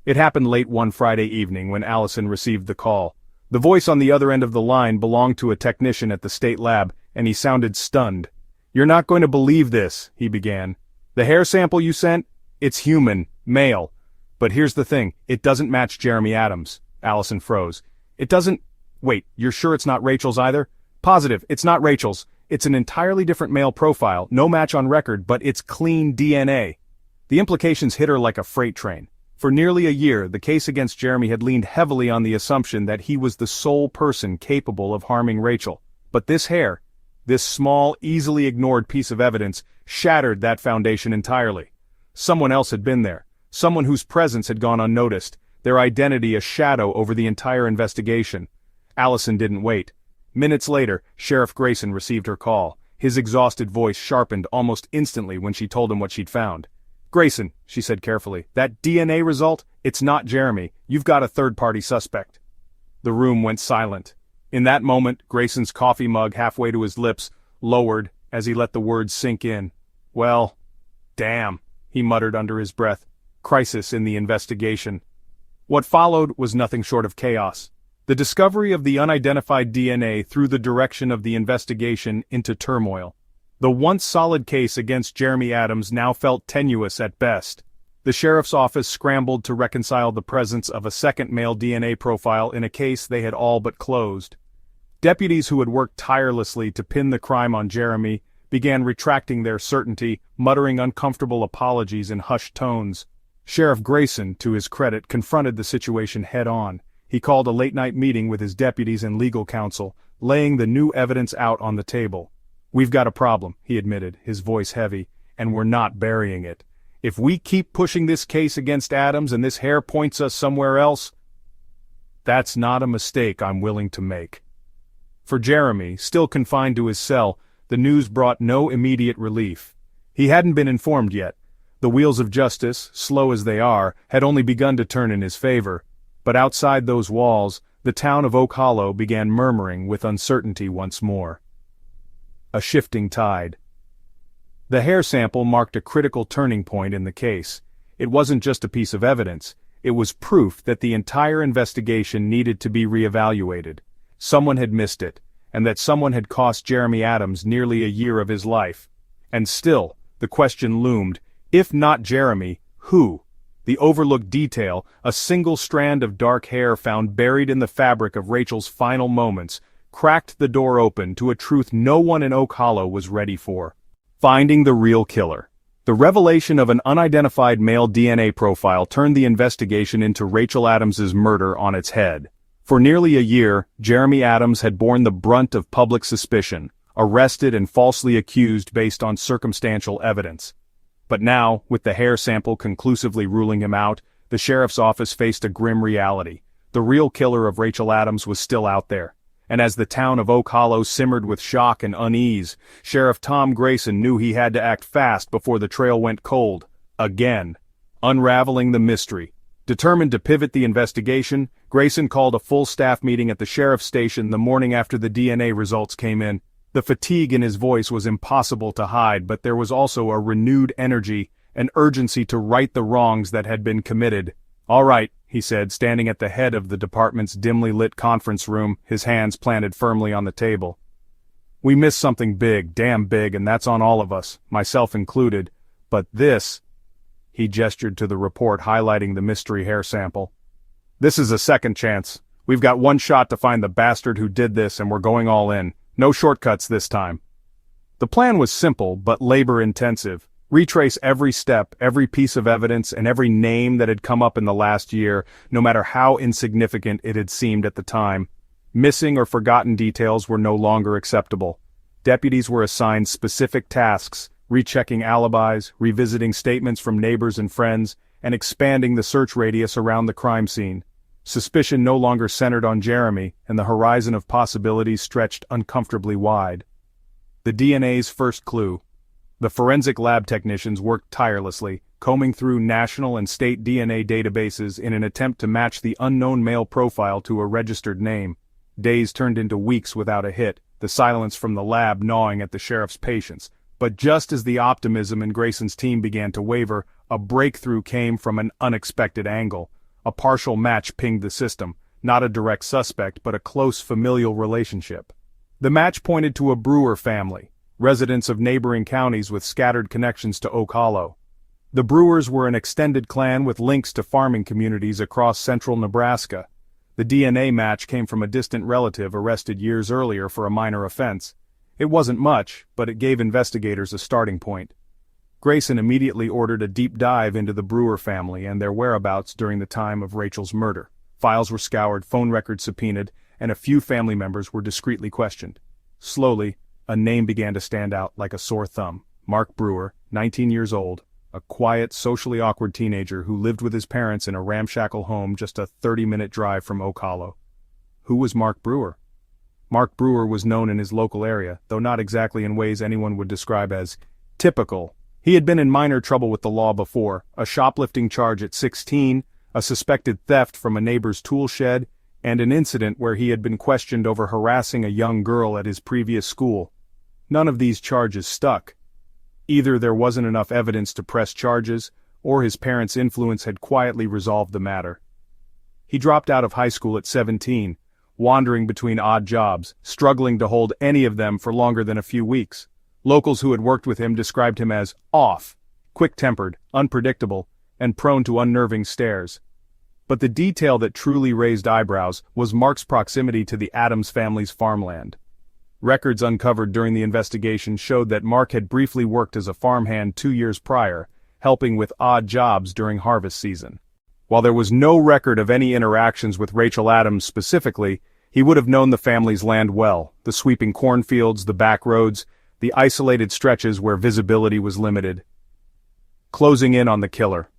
It happened late one Friday evening when Allison received the call. The voice on the other end of the line belonged to a technician at the state lab, and he sounded stunned. "You're not going to believe this," he began. "The hair sample you sent? It's human, male. But here's the thing, it doesn't match Jeremy Adams." Allison froze. "It doesn't... Wait, you're sure it's not Rachel's either?" "Positive, it's not Rachel's. It's an entirely different male profile, no match on record, but it's clean DNA." The implications hit her like a freight train. For nearly a year, the case against Jeremy had leaned heavily on the assumption that he was the sole person capable of harming Rachel. But this hair, this small, easily ignored piece of evidence, shattered that foundation entirely. Someone else had been there, someone whose presence had gone unnoticed, their identity a shadow over the entire investigation. Allison didn't wait. Minutes later, Sheriff Grayson received her call. His exhausted voice sharpened almost instantly when she told him what she'd found. "Grayson," she said carefully, "that DNA result, it's not Jeremy. You've got a third-party suspect." The room went silent. In that moment, Grayson's coffee mug halfway to his lips lowered as he let the words sink in. "Well, damn," he muttered under his breath. Crisis in the investigation. What followed was nothing short of chaos. The discovery of the unidentified DNA threw the direction of the investigation into turmoil. The once solid case against Jeremy Adams now felt tenuous at best. The sheriff's office scrambled to reconcile the presence of a second male DNA profile in a case they had all but closed. Deputies who had worked tirelessly to pin the crime on Jeremy began retracting their certainty, muttering uncomfortable apologies in hushed tones. Sheriff Grayson, to his credit, confronted the situation head-on. He called a late-night meeting with his deputies and legal counsel, laying the new evidence out on the table. "We've got a problem," he admitted, his voice heavy, "and we're not burying it. If we keep pushing this case against Adams and this hair points us somewhere else, that's not a mistake I'm willing to make." For Jeremy, still confined to his cell, the news brought no immediate relief. He hadn't been informed yet. The wheels of justice, slow as they are, had only begun to turn in his favor. But outside those walls, the town of Oak Hollow began murmuring with uncertainty once more. A shifting tide. The hair sample marked a critical turning point in the case. It wasn't just a piece of evidence, it was proof that the entire investigation needed to be reevaluated. Someone had missed it, and that someone had cost Jeremy Adams nearly a year of his life. And still, the question loomed, if not Jeremy, who? The overlooked detail, a single strand of dark hair found buried in the fabric of Rachel's final moments, cracked the door open to a truth no one in Oak Hollow was ready for. Finding the real killer. The revelation of an unidentified male DNA profile turned the investigation into Rachel Adams's murder on its head. For nearly a year, Jeremy Adams had borne the brunt of public suspicion, arrested and falsely accused based on circumstantial evidence. But now, with the hair sample conclusively ruling him out, the sheriff's office faced a grim reality. The real killer of Rachel Adams was still out there. And as the town of Oak Hollow simmered with shock and unease, Sheriff Tom Grayson knew he had to act fast before the trail went cold. Again. Unraveling the mystery. Determined to pivot the investigation, Grayson called a full staff meeting at the sheriff's station the morning after the DNA results came in. The fatigue in his voice was impossible to hide, but there was also a renewed energy, an urgency to right the wrongs that had been committed. "All right," he said, standing at the head of the department's dimly lit conference room, his hands planted firmly on the table. "We missed something big, damn big, and that's on all of us, myself included. But this," he gestured to the report highlighting the mystery hair sample. "This is a second chance. We've got one shot to find the bastard who did this, and we're going all in. No shortcuts this time." The plan was simple, but labor-intensive. Retrace every step, every piece of evidence, and every name that had come up in the last year, no matter how insignificant it had seemed at the time. Missing or forgotten details were no longer acceptable. Deputies were assigned specific tasks, rechecking alibis, revisiting statements from neighbors and friends, and expanding the search radius around the crime scene. Suspicion no longer centered on Jeremy, and the horizon of possibilities stretched uncomfortably wide. The DNA's first clue. The forensic lab technicians worked tirelessly, combing through national and state DNA databases in an attempt to match the unknown male profile to a registered name. Days turned into weeks without a hit, the silence from the lab gnawing at the sheriff's patience. But just as the optimism in Grayson's team began to waver, a breakthrough came from an unexpected angle. A partial match pinged the system, not a direct suspect but a close familial relationship. The match pointed to a Brewer family, residents of neighboring counties with scattered connections to Oak Hollow. The Brewers were an extended clan with links to farming communities across central Nebraska. The DNA match came from a distant relative arrested years earlier for a minor offense. It wasn't much, but it gave investigators a starting point. Grayson immediately ordered a deep dive into the Brewer family and their whereabouts during the time of Rachel's murder. Files were scoured, phone records subpoenaed, and a few family members were discreetly questioned. Slowly, a name began to stand out like a sore thumb. Mark Brewer, 19 years old, a quiet, socially awkward teenager who lived with his parents in a ramshackle home just a 30-minute drive from Oak Hollow. Who was Mark Brewer? Mark Brewer was known in his local area, though not exactly in ways anyone would describe as typical. He had been in minor trouble with the law before, a shoplifting charge at 16, a suspected theft from a neighbor's tool shed, and an incident where he had been questioned over harassing a young girl at his previous school. None of these charges stuck. Either there wasn't enough evidence to press charges, or his parents' influence had quietly resolved the matter. He dropped out of high school at 17, wandering between odd jobs, struggling to hold any of them for longer than a few weeks. Locals who had worked with him described him as off, quick-tempered, unpredictable, and prone to unnerving stares. But the detail that truly raised eyebrows was Mark's proximity to the Adams family's farmland. Records uncovered during the investigation showed that Mark had briefly worked as a farmhand 2 years prior, helping with odd jobs during harvest season. While there was no record of any interactions with Rachel Adams specifically, he would have known the family's land well: the sweeping cornfields, the back roads, the isolated stretches where visibility was limited. Closing in on the killer.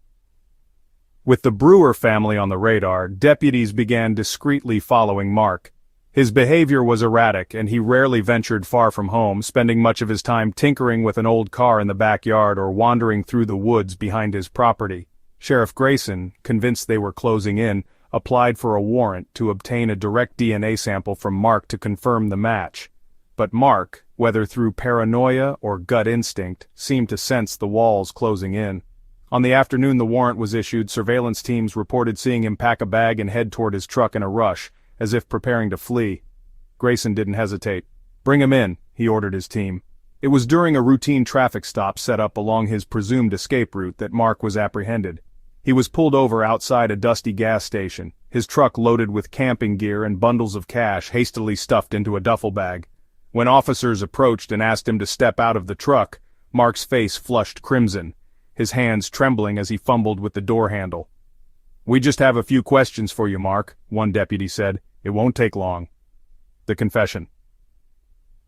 With the Brewer family on the radar, deputies began discreetly following Mark. His behavior was erratic, and he rarely ventured far from home, spending much of his time tinkering with an old car in the backyard or wandering through the woods behind his property. Sheriff Grayson, convinced they were closing in, applied for a warrant to obtain a direct DNA sample from Mark to confirm the match. But Mark, whether through paranoia or gut instinct, seemed to sense the walls closing in. On the afternoon the warrant was issued, surveillance teams reported seeing him pack a bag and head toward his truck in a rush, as if preparing to flee. Grayson didn't hesitate. "Bring him in," he ordered his team. It was during a routine traffic stop set up along his presumed escape route that Mark was apprehended. He was pulled over outside a dusty gas station, his truck loaded with camping gear and bundles of cash hastily stuffed into a duffel bag. When officers approached and asked him to step out of the truck, Mark's face flushed crimson, his hands trembling as he fumbled with the door handle. "We just have a few questions for you, Mark," one deputy said. "It won't take long." The confession.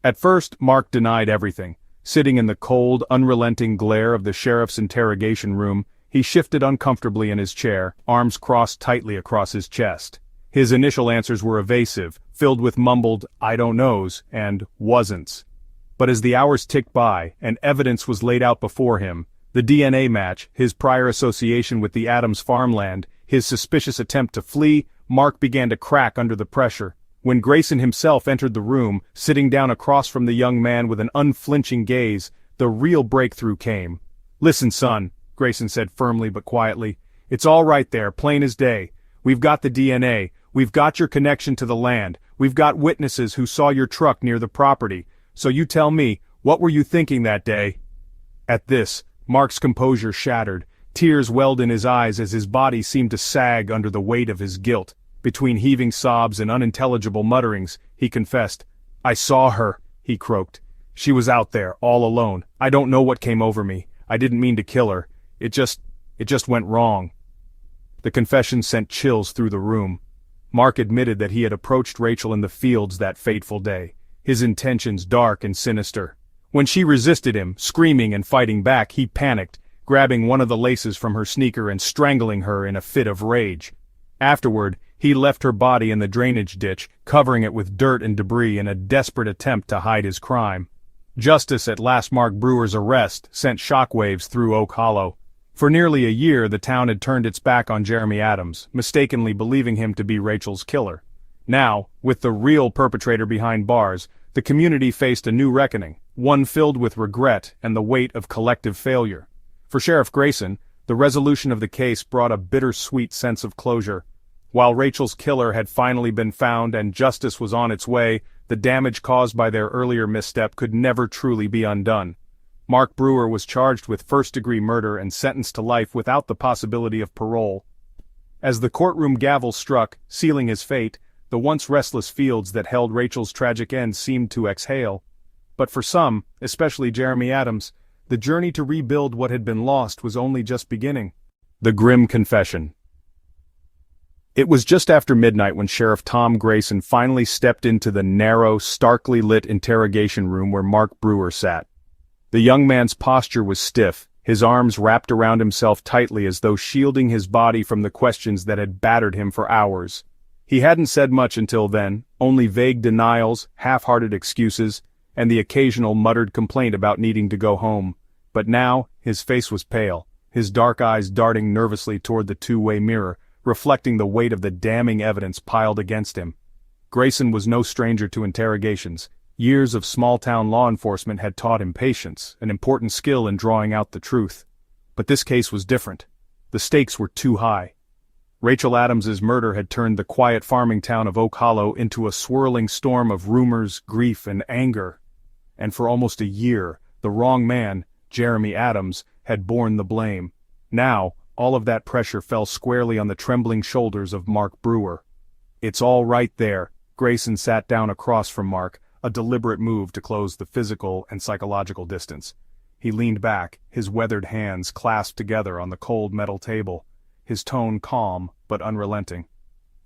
At first, Mark denied everything. Sitting in the cold, unrelenting glare of the sheriff's interrogation room, he shifted uncomfortably in his chair, arms crossed tightly across his chest. His initial answers were evasive, filled with mumbled "I don't knows" and "wasn'ts." But as the hours ticked by, and evidence was laid out before him, the DNA match, his prior association with the Adams farmland, his suspicious attempt to flee, Mark began to crack under the pressure. When Grayson himself entered the room, sitting down across from the young man with an unflinching gaze, the real breakthrough came. "Listen, son," Grayson said firmly but quietly. "It's all right there, plain as day. We've got the DNA, we've got your connection to the land, we've got witnesses who saw your truck near the property. So you tell me, what were you thinking that day?" At this, Mark's composure shattered. Tears welled in his eyes as his body seemed to sag under the weight of his guilt. Between heaving sobs and unintelligible mutterings, he confessed. "I saw her," he croaked. "She was out there, all alone. I don't know what came over me. I didn't mean to kill her. It just went wrong." The confession sent chills through the room. Mark admitted that he had approached Rachel in the fields that fateful day, his intentions dark and sinister. When she resisted him, screaming and fighting back, he panicked, grabbing one of the laces from her sneaker and strangling her in a fit of rage. Afterward, he left her body in the drainage ditch, covering it with dirt and debris in a desperate attempt to hide his crime. Justice at last Mark Brewer's arrest sent shockwaves through Oak Hollow. For nearly a year the town had turned its back on Jeremy Adams, mistakenly believing him to be Rachel's killer. Now, with the real perpetrator behind bars, the community faced a new reckoning, one filled with regret and the weight of collective failure. For Sheriff Grayson, the resolution of the case brought a bittersweet sense of closure. While Rachel's killer had finally been found and justice was on its way, the damage caused by their earlier misstep could never truly be undone. Mark Brewer was charged with first-degree murder and sentenced to life without the possibility of parole. As the courtroom gavel struck, sealing his fate, the once restless fields that held Rachel's tragic end seemed to exhale. But for some, especially Jeremy Adams, the journey to rebuild what had been lost was only just beginning. The grim confession. It was just after midnight when Sheriff Tom Grayson finally stepped into the narrow, starkly lit interrogation room where Mark Brewer sat. The young man's posture was stiff, his arms wrapped around himself tightly as though shielding his body from the questions that had battered him for hours. He hadn't said much until then, only vague denials, half-hearted excuses, and the occasional muttered complaint about needing to go home. But now, his face was pale, his dark eyes darting nervously toward the two-way mirror, reflecting the weight of the damning evidence piled against him. Grayson was no stranger to interrogations. Years of small-town law enforcement had taught him patience, an important skill in drawing out the truth. But this case was different. The stakes were too high. Rachel Adams's murder had turned the quiet farming town of Oak Hollow into a swirling storm of rumors, grief, and anger. And for almost a year, the wrong man, Jeremy Adams, had borne the blame. Now, All of that pressure fell squarely on the trembling shoulders of Mark Brewer. "It's all right there." Grayson sat down across from Mark, a deliberate move to close the physical and psychological distance. He leaned back, his weathered hands clasped together on the cold metal table, his tone calm but unrelenting.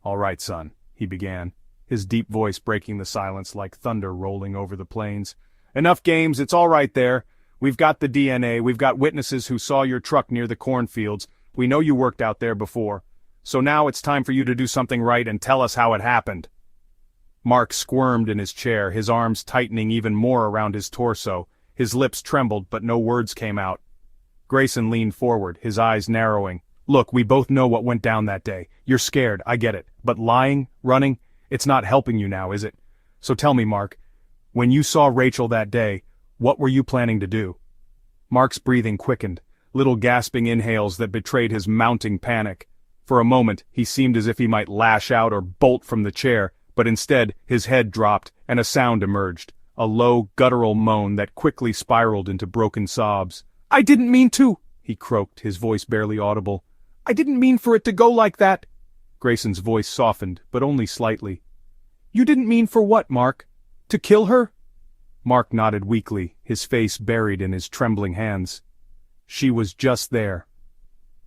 "All right, son," he began, his deep voice breaking the silence like thunder rolling over the plains. "Enough games, it's all right there. We've got the DNA, we've got witnesses who saw your truck near the cornfields. We know you worked out there before. So now it's time for you to do something right and tell us how it happened." Mark squirmed in his chair, his arms tightening even more around his torso. His lips trembled, but no words came out. Grayson leaned forward, his eyes narrowing. "Look, we both know what went down that day. You're scared, I get it. But lying, running, it's not helping you now, is it? So tell me, Mark, when you saw Rachel that day, what were you planning to do?" Mark's breathing quickened, little gasping inhales that betrayed his mounting panic. For a moment, he seemed as if he might lash out or bolt from the chair, but instead, his head dropped, and a sound emerged, a low, guttural moan that quickly spiraled into broken sobs. "I didn't mean to," he croaked, his voice barely audible. "I didn't mean for it to go like that." Grayson's voice softened, but only slightly. "You didn't mean for what, Mark? To kill her?" Mark nodded weakly, his face buried in his trembling hands. She was just there.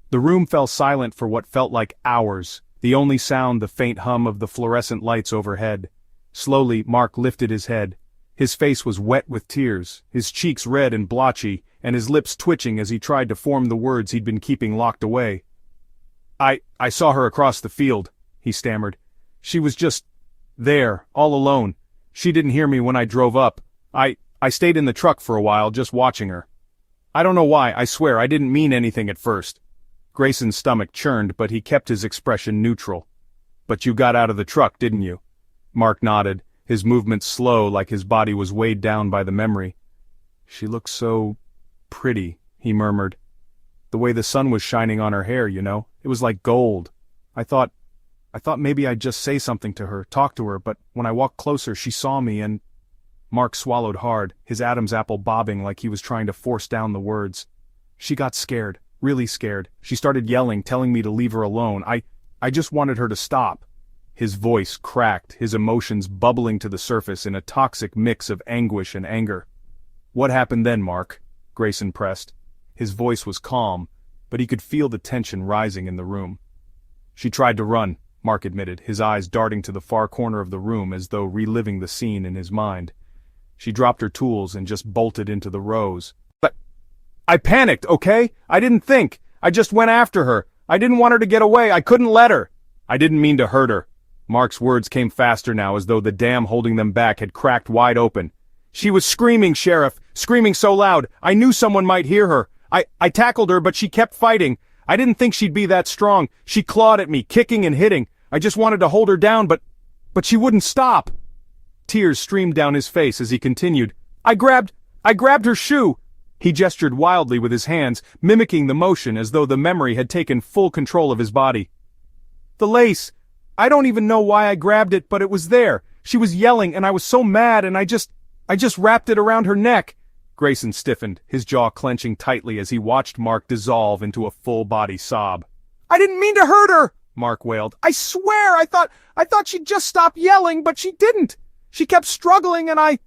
The room fell silent for what felt like hours, the only sound the faint hum of the fluorescent lights overhead. Slowly, Mark lifted his head. His face was wet with tears, his cheeks red and blotchy, and his lips twitching as he tried to form the words he'd been keeping locked away. I saw her across the field," he stammered. "She was just there, all alone. She didn't hear me when I drove up. I stayed in the truck for a while, just watching her. I don't know why, I swear, I didn't mean anything at first." Grayson's stomach churned, but he kept his expression neutral. "But you got out of the truck, didn't you?" Mark nodded, his movements slow like his body was weighed down by the memory. "She looked so pretty," he murmured. "The way the sun was shining on her hair, you know, it was like gold. I thought maybe I'd just say something to her, talk to her, but when I walked closer she saw me and—" Mark swallowed hard, his Adam's apple bobbing like he was trying to force down the words. "She got scared. Really scared. She started yelling, telling me to leave her alone. I just wanted her to stop." His voice cracked, his emotions bubbling to the surface in a toxic mix of anguish and anger. "What happened then, Mark?" Grayson pressed. His voice was calm, but he could feel the tension rising in the room. "She tried to run," Mark admitted, his eyes darting to the far corner of the room as though reliving the scene in his mind. "She dropped her tools and just bolted into the rows. I panicked, okay? I didn't think. I just went after her. I didn't want her to get away. I couldn't let her. I didn't mean to hurt her." Mark's words came faster now, as though the dam holding them back had cracked wide open. "She was screaming, Sheriff, screaming so loud. I knew someone might hear her. I tackled her, but she kept fighting. I didn't think she'd be that strong. She clawed at me, kicking and hitting. I just wanted to hold her down, but she wouldn't stop." Tears streamed down his face as he continued. I grabbed her shoe." He gestured wildly with his hands, mimicking the motion as though the memory had taken full control of his body. "The lace. I don't even know why I grabbed it, but it was there. She was yelling and I was so mad and I just wrapped it around her neck." Grayson stiffened, his jaw clenching tightly as he watched Mark dissolve into a full-body sob. "I didn't mean to hurt her," Mark wailed. "I swear I thought she'd just stop yelling, but she didn't. She kept struggling and I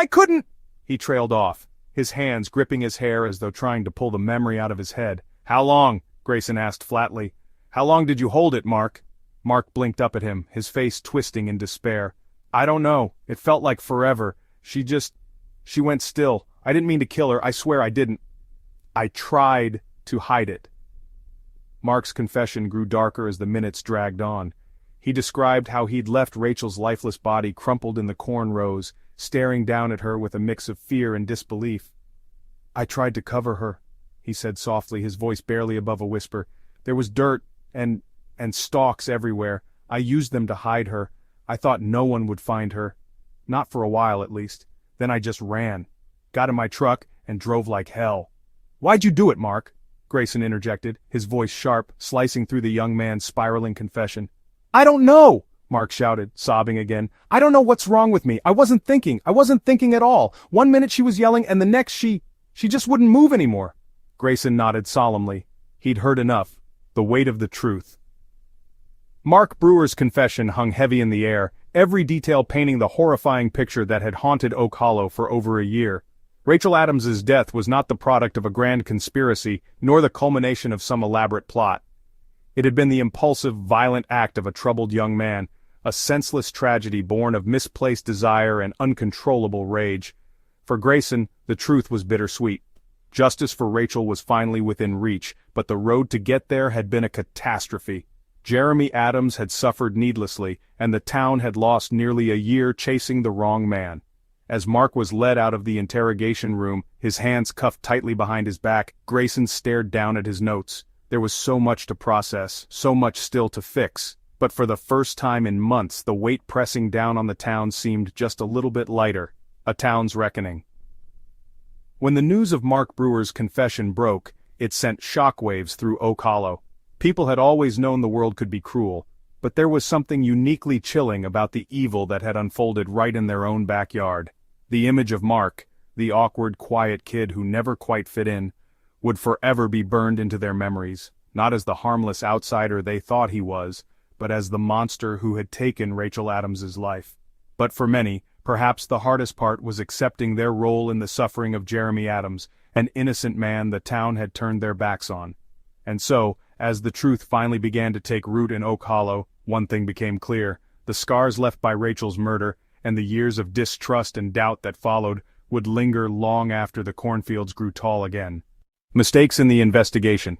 couldn't." He trailed off, his hands gripping his hair as though trying to pull the memory out of his head. "How long?" Grayson asked flatly. "How long did you hold it, Mark?" Mark blinked up at him, his face twisting in despair. "I don't know. It felt like forever. She went still. I didn't mean to kill her. I swear I didn't. I tried to hide it." Mark's confession grew darker as the minutes dragged on. He described how he'd left Rachel's lifeless body crumpled in the corn rows, staring down at her with a mix of fear and disbelief. "I tried to cover her," he said softly, his voice barely above a whisper. "There was dirt and stalks everywhere. I used them to hide her. I thought no one would find her. Not for a while, at least. Then I just ran. Got in my truck and drove like hell." "Why'd you do it, Mark?" Grayson interjected, his voice sharp, slicing through the young man's spiraling confession. "I don't know!" Mark shouted, sobbing again. "I don't know what's wrong with me. I wasn't thinking at all. One minute she was yelling and the next she just wouldn't move anymore." Grayson nodded solemnly. He'd heard enough. The weight of the truth. Mark Brewer's confession hung heavy in the air, every detail painting the horrifying picture that had haunted Oak Hollow for over a year. Rachel Adams's death was not the product of a grand conspiracy, nor the culmination of some elaborate plot. It had been the impulsive, violent act of a troubled young man, a senseless tragedy born of misplaced desire and uncontrollable rage. For Grayson, the truth was bittersweet. Justice for Rachel was finally within reach, but the road to get there had been a catastrophe. Jeremy Adams had suffered needlessly, and the town had lost nearly a year chasing the wrong man. As Mark was led out of the interrogation room, his hands cuffed tightly behind his back, Grayson stared down at his notes. There was so much to process, so much still to fix. But for the first time in months, the weight pressing down on the town seemed just a little bit lighter. A town's reckoning. When the news of Mark Brewer's confession broke, it sent shockwaves through Oak Hollow. People had always known the world could be cruel, but there was something uniquely chilling about the evil that had unfolded right in their own backyard. The image of Mark, the awkward, quiet kid who never quite fit in, would forever be burned into their memories, not as the harmless outsider they thought he was, but as the monster who had taken Rachel Adams's life. But for many, perhaps the hardest part was accepting their role in the suffering of Jeremy Adams, an innocent man the town had turned their backs on. And so, as the truth finally began to take root in Oak Hollow, one thing became clear: the scars left by Rachel's murder, and the years of distrust and doubt that followed, would linger long after the cornfields grew tall again. Mistakes in the investigation.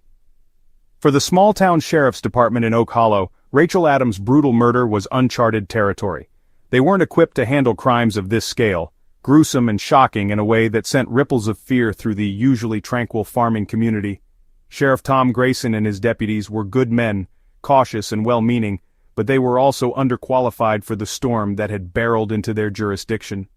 For the small-town sheriff's department in Oak Hollow, Rachel Adams' brutal murder was uncharted territory. They weren't equipped to handle crimes of this scale, gruesome and shocking in a way that sent ripples of fear through the usually tranquil farming community. Sheriff Tom Grayson and his deputies were good men, cautious and well-meaning, but they were also underqualified for the storm that had barreled into their jurisdiction.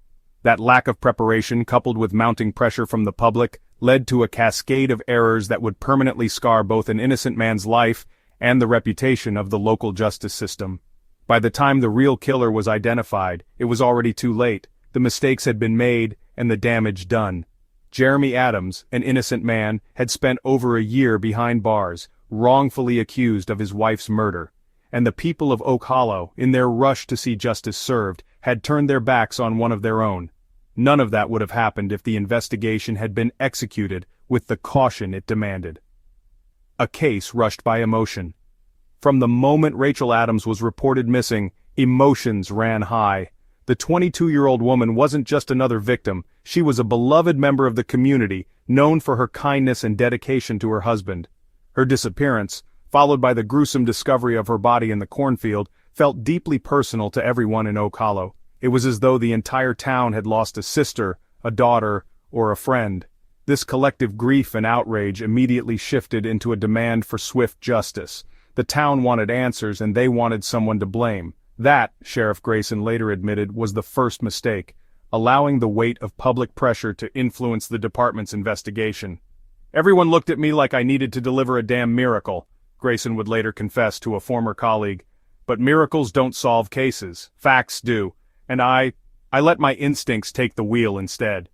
That lack of preparation, coupled with mounting pressure from the public, led to a cascade of errors that would permanently scar both an innocent man's life and the reputation of the local justice system. By the time the real killer was identified, it was already too late. The mistakes had been made, and the damage done. Jeremy Adams, an innocent man, had spent over a year behind bars, wrongfully accused of his wife's murder. And the people of Oak Hollow, in their rush to see justice served, had turned their backs on one of their own. None of that would have happened if the investigation had been executed with the caution it demanded. A case rushed by emotion. From the moment Rachel Adams was reported missing, emotions ran high. The 22-year-old woman wasn't just another victim, she was a beloved member of the community, known for her kindness and dedication to her husband. Her disappearance, followed by the gruesome discovery of her body in the cornfield, felt deeply personal to everyone in Oak Hollow. It was as though the entire town had lost a sister, a daughter, or a friend. This collective grief and outrage immediately shifted into a demand for swift justice. The town wanted answers, and they wanted someone to blame. That, Sheriff Grayson later admitted, was the first mistake, allowing the weight of public pressure to influence the department's investigation. "Everyone looked at me like I needed to deliver a damn miracle," Grayson would later confess to a former colleague. "But miracles don't solve cases. Facts do. And I let my instincts take the wheel instead."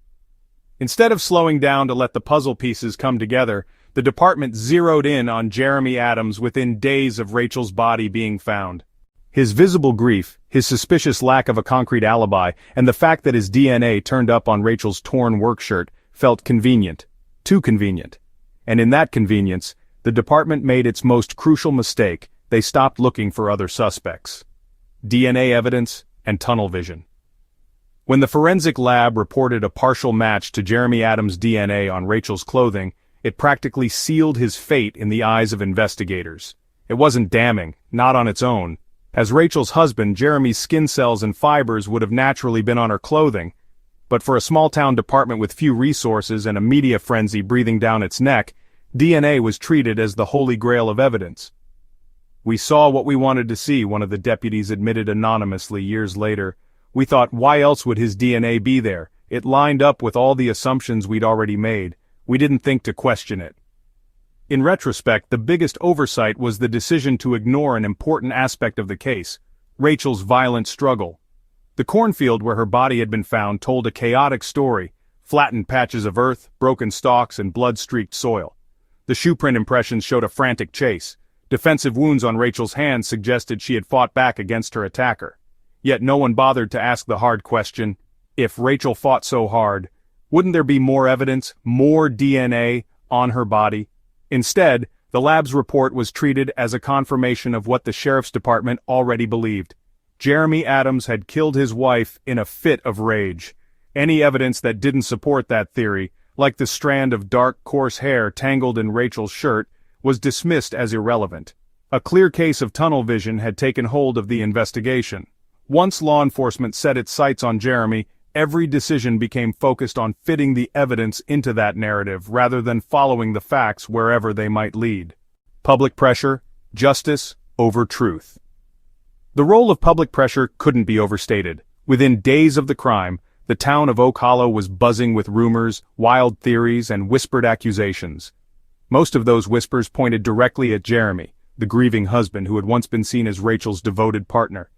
Instead of slowing down to let the puzzle pieces come together, the department zeroed in on Jeremy Adams within days of Rachel's body being found. His visible grief, his suspicious lack of a concrete alibi, and the fact that his DNA turned up on Rachel's torn work shirt felt convenient. Too convenient. And in that convenience, the department made its most crucial mistake: they stopped looking for other suspects. DNA evidence and tunnel vision. When the forensic lab reported a partial match to Jeremy Adams' DNA on Rachel's clothing, it practically sealed his fate in the eyes of investigators. It wasn't damning, not on its own. As Rachel's husband, Jeremy's skin cells and fibers would have naturally been on her clothing, but for a small-town department with few resources and a media frenzy breathing down its neck, DNA was treated as the holy grail of evidence. "We saw what we wanted to see," one of the deputies admitted anonymously years later. "We thought, why else would his DNA be there? It lined up with all the assumptions we'd already made. We didn't think to question it." In retrospect, the biggest oversight was the decision to ignore an important aspect of the case: Rachel's violent struggle. The cornfield where her body had been found told a chaotic story: flattened patches of earth, broken stalks, and blood-streaked soil. The shoe print impressions showed a frantic chase. Defensive wounds on Rachel's hands suggested she had fought back against her attacker. Yet no one bothered to ask the hard question, if Rachel fought so hard, wouldn't there be more evidence, more DNA, on her body? Instead, the lab's report was treated as a confirmation of what the sheriff's department already believed. Jeremy Adams had killed his wife in a fit of rage. Any evidence that didn't support that theory, like the strand of dark, coarse hair tangled in Rachel's shirt, was dismissed as irrelevant. A clear case of tunnel vision had taken hold of the investigation. Once law enforcement set its sights on Jeremy, every decision became focused on fitting the evidence into that narrative rather than following the facts wherever they might lead. Public pressure, justice over truth. The role of public pressure couldn't be overstated. Within days of the crime, the town of Oak Hollow was buzzing with rumors, wild theories, and whispered accusations. Most of those whispers pointed directly at Jeremy, the grieving husband who had once been seen as Rachel's devoted partner.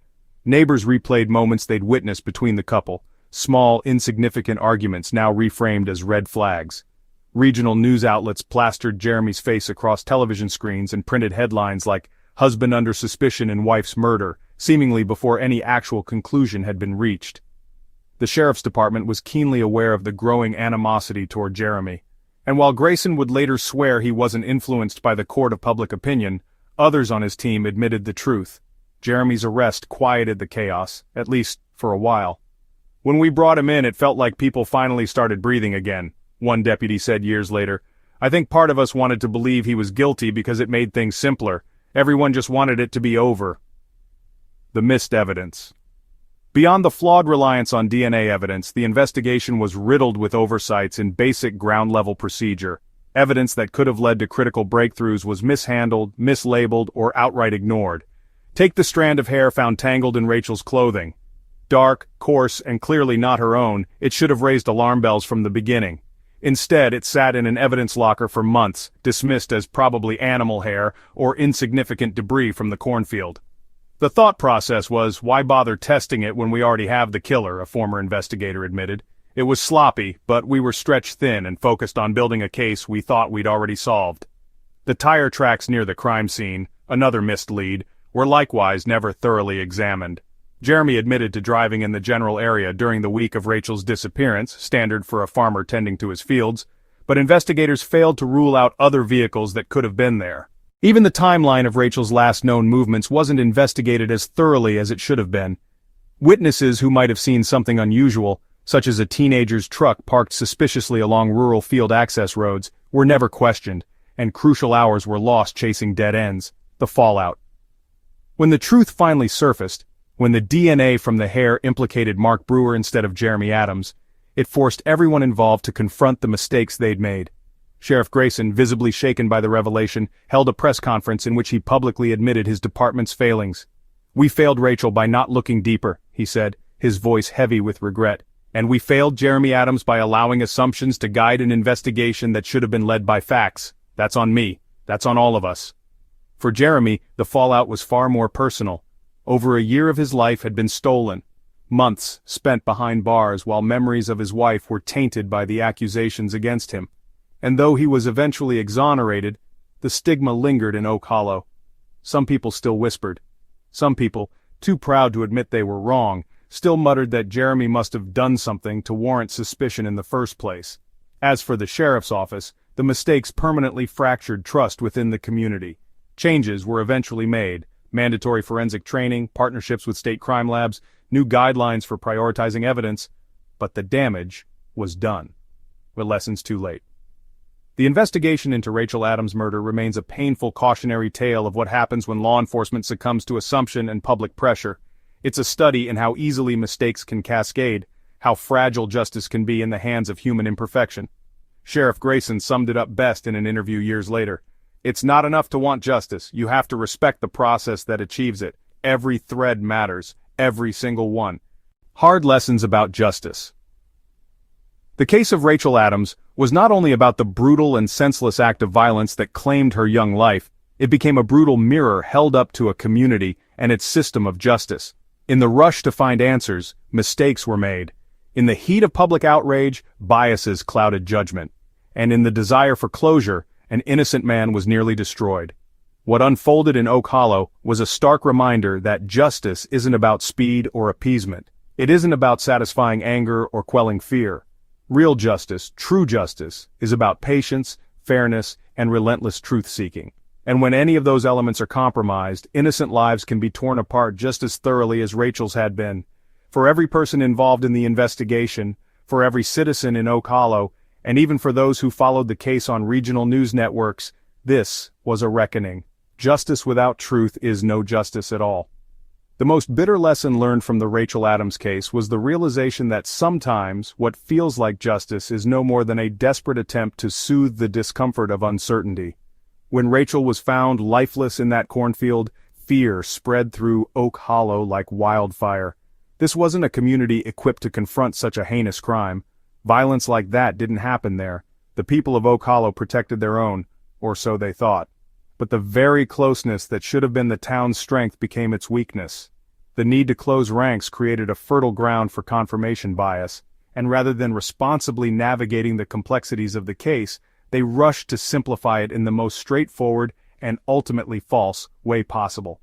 Neighbors replayed moments they'd witnessed between the couple, small, insignificant arguments now reframed as red flags. Regional news outlets plastered Jeremy's face across television screens and printed headlines like, "Husband under suspicion in wife's murder," seemingly before any actual conclusion had been reached. The sheriff's department was keenly aware of the growing animosity toward Jeremy. And while Grayson would later swear he wasn't influenced by the court of public opinion, others on his team admitted the truth. Jeremy's arrest quieted the chaos, at least for a while. "When we brought him in, it felt like people finally started breathing again," one deputy said years later. "I think part of us wanted to believe he was guilty because it made things simpler. Everyone just wanted it to be over." The missed evidence. Beyond the flawed reliance on DNA evidence, the investigation was riddled with oversights in basic ground-level procedure. Evidence that could have led to critical breakthroughs was mishandled, mislabeled, or outright ignored. Take the strand of hair found tangled in Rachel's clothing. Dark, coarse, and clearly not her own, it should have raised alarm bells from the beginning. Instead, it sat in an evidence locker for months, dismissed as probably animal hair or insignificant debris from the cornfield. The thought process was, why bother testing it when we already have the killer, a former investigator admitted. It was sloppy, but we were stretched thin and focused on building a case we thought we'd already solved. The tire tracks near the crime scene, another missed lead, were likewise never thoroughly examined. Jeremy admitted to driving in the general area during the week of Rachel's disappearance, standard for a farmer tending to his fields, but investigators failed to rule out other vehicles that could have been there. Even the timeline of Rachel's last known movements wasn't investigated as thoroughly as it should have been. Witnesses who might have seen something unusual, such as a teenager's truck parked suspiciously along rural field access roads, were never questioned, and crucial hours were lost chasing dead ends, the fallout. When the truth finally surfaced, when the DNA from the hair implicated Mark Brewer instead of Jeremy Adams, it forced everyone involved to confront the mistakes they'd made. Sheriff Grayson, visibly shaken by the revelation, held a press conference in which he publicly admitted his department's failings. "We failed Rachel by not looking deeper," he said, his voice heavy with regret. "And we failed Jeremy Adams by allowing assumptions to guide an investigation that should have been led by facts. That's on me. That's on all of us." For Jeremy, the fallout was far more personal. Over a year of his life had been stolen. Months spent behind bars while memories of his wife were tainted by the accusations against him. And though he was eventually exonerated, the stigma lingered in Oak Hollow. Some people still whispered. Some people, too proud to admit they were wrong, still muttered that Jeremy must have done something to warrant suspicion in the first place. As for the sheriff's office, the mistakes permanently fractured trust within the community. Changes were eventually made: mandatory forensic training, partnerships with state crime labs, new guidelines for prioritizing evidence, but the damage was done. With lessons too late. The investigation into Rachel Adams' murder remains a painful cautionary tale of what happens when law enforcement succumbs to assumption and public pressure. It's a study in how easily mistakes can cascade, how fragile justice can be in the hands of human imperfection. Sheriff Grayson summed it up best in an interview years later. "It's not enough to want justice, you have to respect the process that achieves it. Every thread matters, every single one." Hard lessons about justice. The case of Rachel Adams was not only about the brutal and senseless act of violence that claimed her young life, it became a brutal mirror held up to a community and its system of justice. In the rush to find answers, mistakes were made. In the heat of public outrage, biases clouded judgment. And in the desire for closure, an innocent man was nearly destroyed. What unfolded in Oak Hollow was a stark reminder that justice isn't about speed or appeasement. It isn't about satisfying anger or quelling fear. Real justice, true justice, is about patience, fairness, and relentless truth-seeking. And when any of those elements are compromised, innocent lives can be torn apart just as thoroughly as Rachel's had been. For every person involved in the investigation, for every citizen in Oak Hollow, and even for those who followed the case on regional news networks, this was a reckoning. Justice without truth is no justice at all. The most bitter lesson learned from the Rachel Adams case was the realization that sometimes what feels like justice is no more than a desperate attempt to soothe the discomfort of uncertainty. When Rachel was found lifeless in that cornfield, fear spread through Oak Hollow like wildfire. This wasn't a community equipped to confront such a heinous crime. Violence like that didn't happen there. The people of Oak Hollow protected their own, or so they thought. But the very closeness that should have been the town's strength became its weakness. The need to close ranks created a fertile ground for confirmation bias, and rather than responsibly navigating the complexities of the case, they rushed to simplify it in the most straightforward and ultimately false way possible.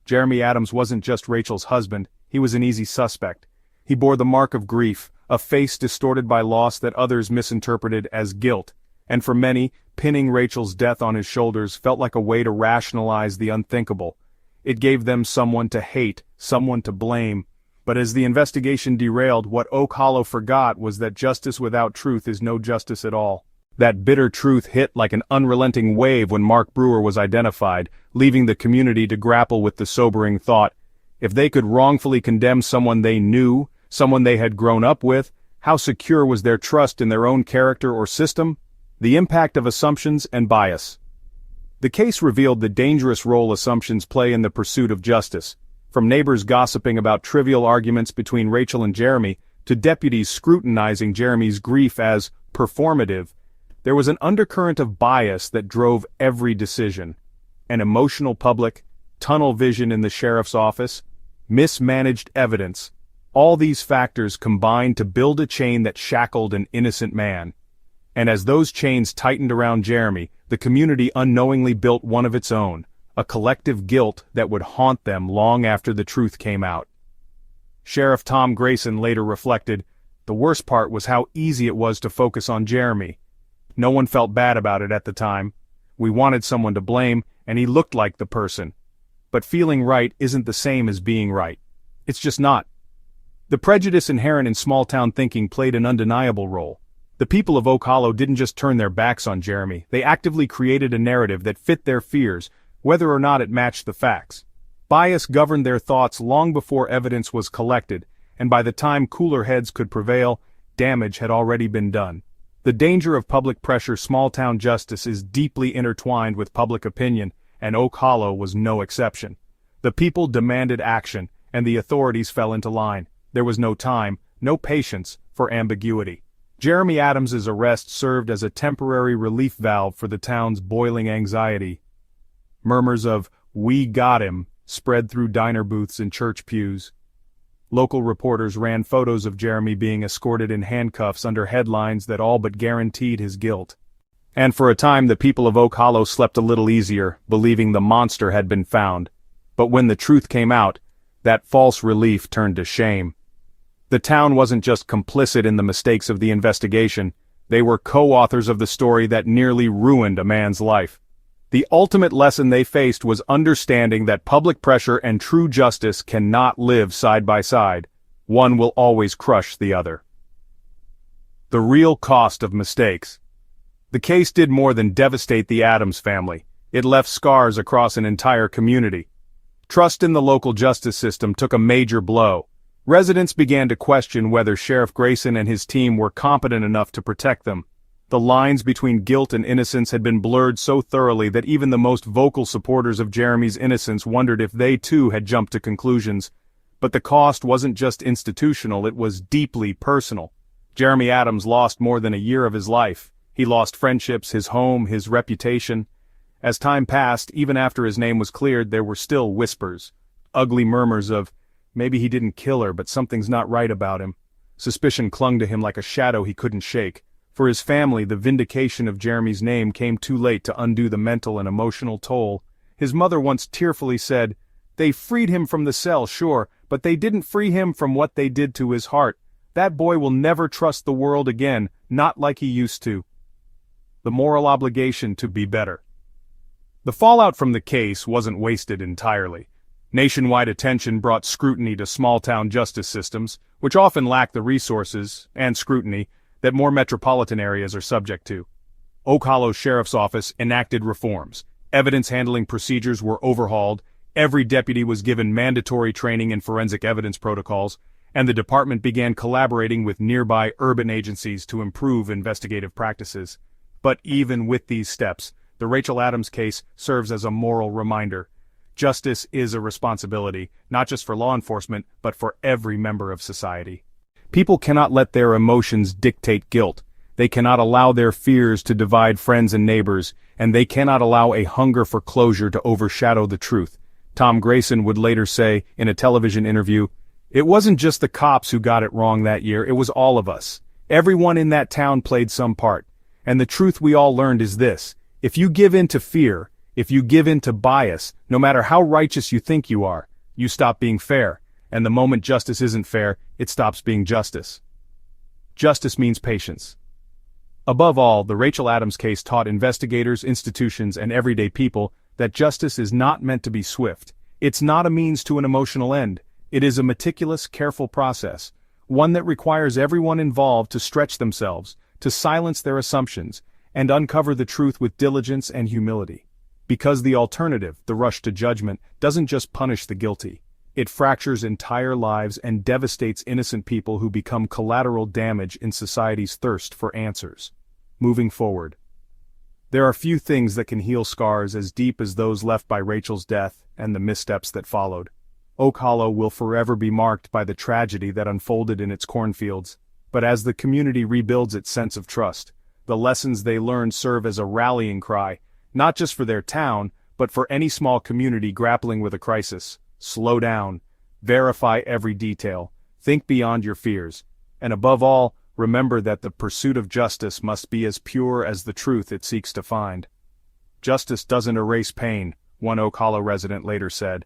Jeremy Adams wasn't just Rachel's husband, he was an easy suspect. He bore the mark of grief, a face distorted by loss that others misinterpreted as guilt, and for many, pinning Rachel's death on his shoulders felt like a way to rationalize the unthinkable. It gave them someone to hate, someone to blame. But as the investigation derailed, what Oak Hollow forgot was that justice without truth is no justice at all. That bitter truth hit like an unrelenting wave when Mark Brewer was identified, leaving the community to grapple with the sobering thought: if they could wrongfully condemn someone they knew, someone they had grown up with, how secure was their trust in their own character or system? The impact of assumptions and bias. The case revealed the dangerous role assumptions play in the pursuit of justice. From neighbors gossiping about trivial arguments between Rachel and Jeremy, to deputies scrutinizing Jeremy's grief as performative, there was an undercurrent of bias that drove every decision. An emotional public, tunnel vision in the sheriff's office, mismanaged evidence. All these factors combined to build a chain that shackled an innocent man. And as those chains tightened around Jeremy, the community unknowingly built one of its own, a collective guilt that would haunt them long after the truth came out. Sheriff Tom Grayson later reflected, "The worst part was how easy it was to focus on Jeremy. No one felt bad about it at the time. We wanted someone to blame, and he looked like the person. But feeling right isn't the same as being right. It's just not." The prejudice inherent in small-town thinking played an undeniable role. The people of Oak Hollow didn't just turn their backs on Jeremy, they actively created a narrative that fit their fears, whether or not it matched the facts. Bias governed their thoughts long before evidence was collected, and by the time cooler heads could prevail, damage had already been done. The danger of public pressure small-town justice is deeply intertwined with public opinion, and Oak Hollow was no exception. The people demanded action, and the authorities fell into line. There was no time, no patience, for ambiguity. Jeremy Adams's arrest served as a temporary relief valve for the town's boiling anxiety. Murmurs of "we got him" spread through diner booths and church pews. Local reporters ran photos of Jeremy being escorted in handcuffs under headlines that all but guaranteed his guilt. And for a time the people of Oak Hollow slept a little easier, believing the monster had been found. But when the truth came out, that false relief turned to shame. The town wasn't just complicit in the mistakes of the investigation, they were co-authors of the story that nearly ruined a man's life. The ultimate lesson they faced was understanding that public pressure and true justice cannot live side by side. One will always crush the other. The real cost of mistakes. The case did more than devastate the Adams family. It left scars across an entire community. Trust in the local justice system took a major blow. Residents began to question whether Sheriff Grayson and his team were competent enough to protect them. The lines between guilt and innocence had been blurred so thoroughly that even the most vocal supporters of Jeremy's innocence wondered if they too had jumped to conclusions. But the cost wasn't just institutional, it was deeply personal. Jeremy Adams lost more than a year of his life. He lost friendships, his home, his reputation. As time passed, even after his name was cleared, there were still whispers. Ugly murmurs of, "Maybe he didn't kill her, but something's not right about him." Suspicion clung to him like a shadow he couldn't shake. For his family, the vindication of Jeremy's name came too late to undo the mental and emotional toll. His mother once tearfully said, "They freed him from the cell, sure, but they didn't free him from what they did to his heart. That boy will never trust the world again, not like he used to." The moral obligation to be better. The fallout from the case wasn't wasted entirely. Nationwide attention brought scrutiny to small-town justice systems, which often lack the resources, and scrutiny, that more metropolitan areas are subject to. Oak Hollow Sheriff's Office enacted reforms. Evidence handling procedures were overhauled, every deputy was given mandatory training in forensic evidence protocols, and the department began collaborating with nearby urban agencies to improve investigative practices. But even with these steps, the Rachel Adams case serves as a moral reminder. Justice is a responsibility, not just for law enforcement, but for every member of society. People cannot let their emotions dictate guilt. They cannot allow their fears to divide friends and neighbors, and they cannot allow a hunger for closure to overshadow the truth. Tom Grayson would later say, in a television interview, "It wasn't just the cops who got it wrong that year, it was all of us. Everyone in that town played some part. And the truth we all learned is this: if you give in to fear, if you give in to bias, no matter how righteous you think you are, you stop being fair. And the moment justice isn't fair, it stops being justice." Justice means patience. Above all, the Rachel Adams case taught investigators, institutions, and everyday people that justice is not meant to be swift. It's not a means to an emotional end. It is a meticulous, careful process, one that requires everyone involved to stretch themselves, to silence their assumptions, and uncover the truth with diligence and humility. Because the alternative, the rush to judgment, doesn't just punish the guilty. It fractures entire lives and devastates innocent people who become collateral damage in society's thirst for answers. Moving forward. There are few things that can heal scars as deep as those left by Rachel's death and the missteps that followed. Oak Hollow will forever be marked by the tragedy that unfolded in its cornfields, but as the community rebuilds its sense of trust, the lessons they learned serve as a rallying cry, not just for their town, but for any small community grappling with a crisis. Slow down, verify every detail, think beyond your fears, and above all, remember that the pursuit of justice must be as pure as the truth it seeks to find. Justice doesn't erase pain, one Oak Hollow resident later said,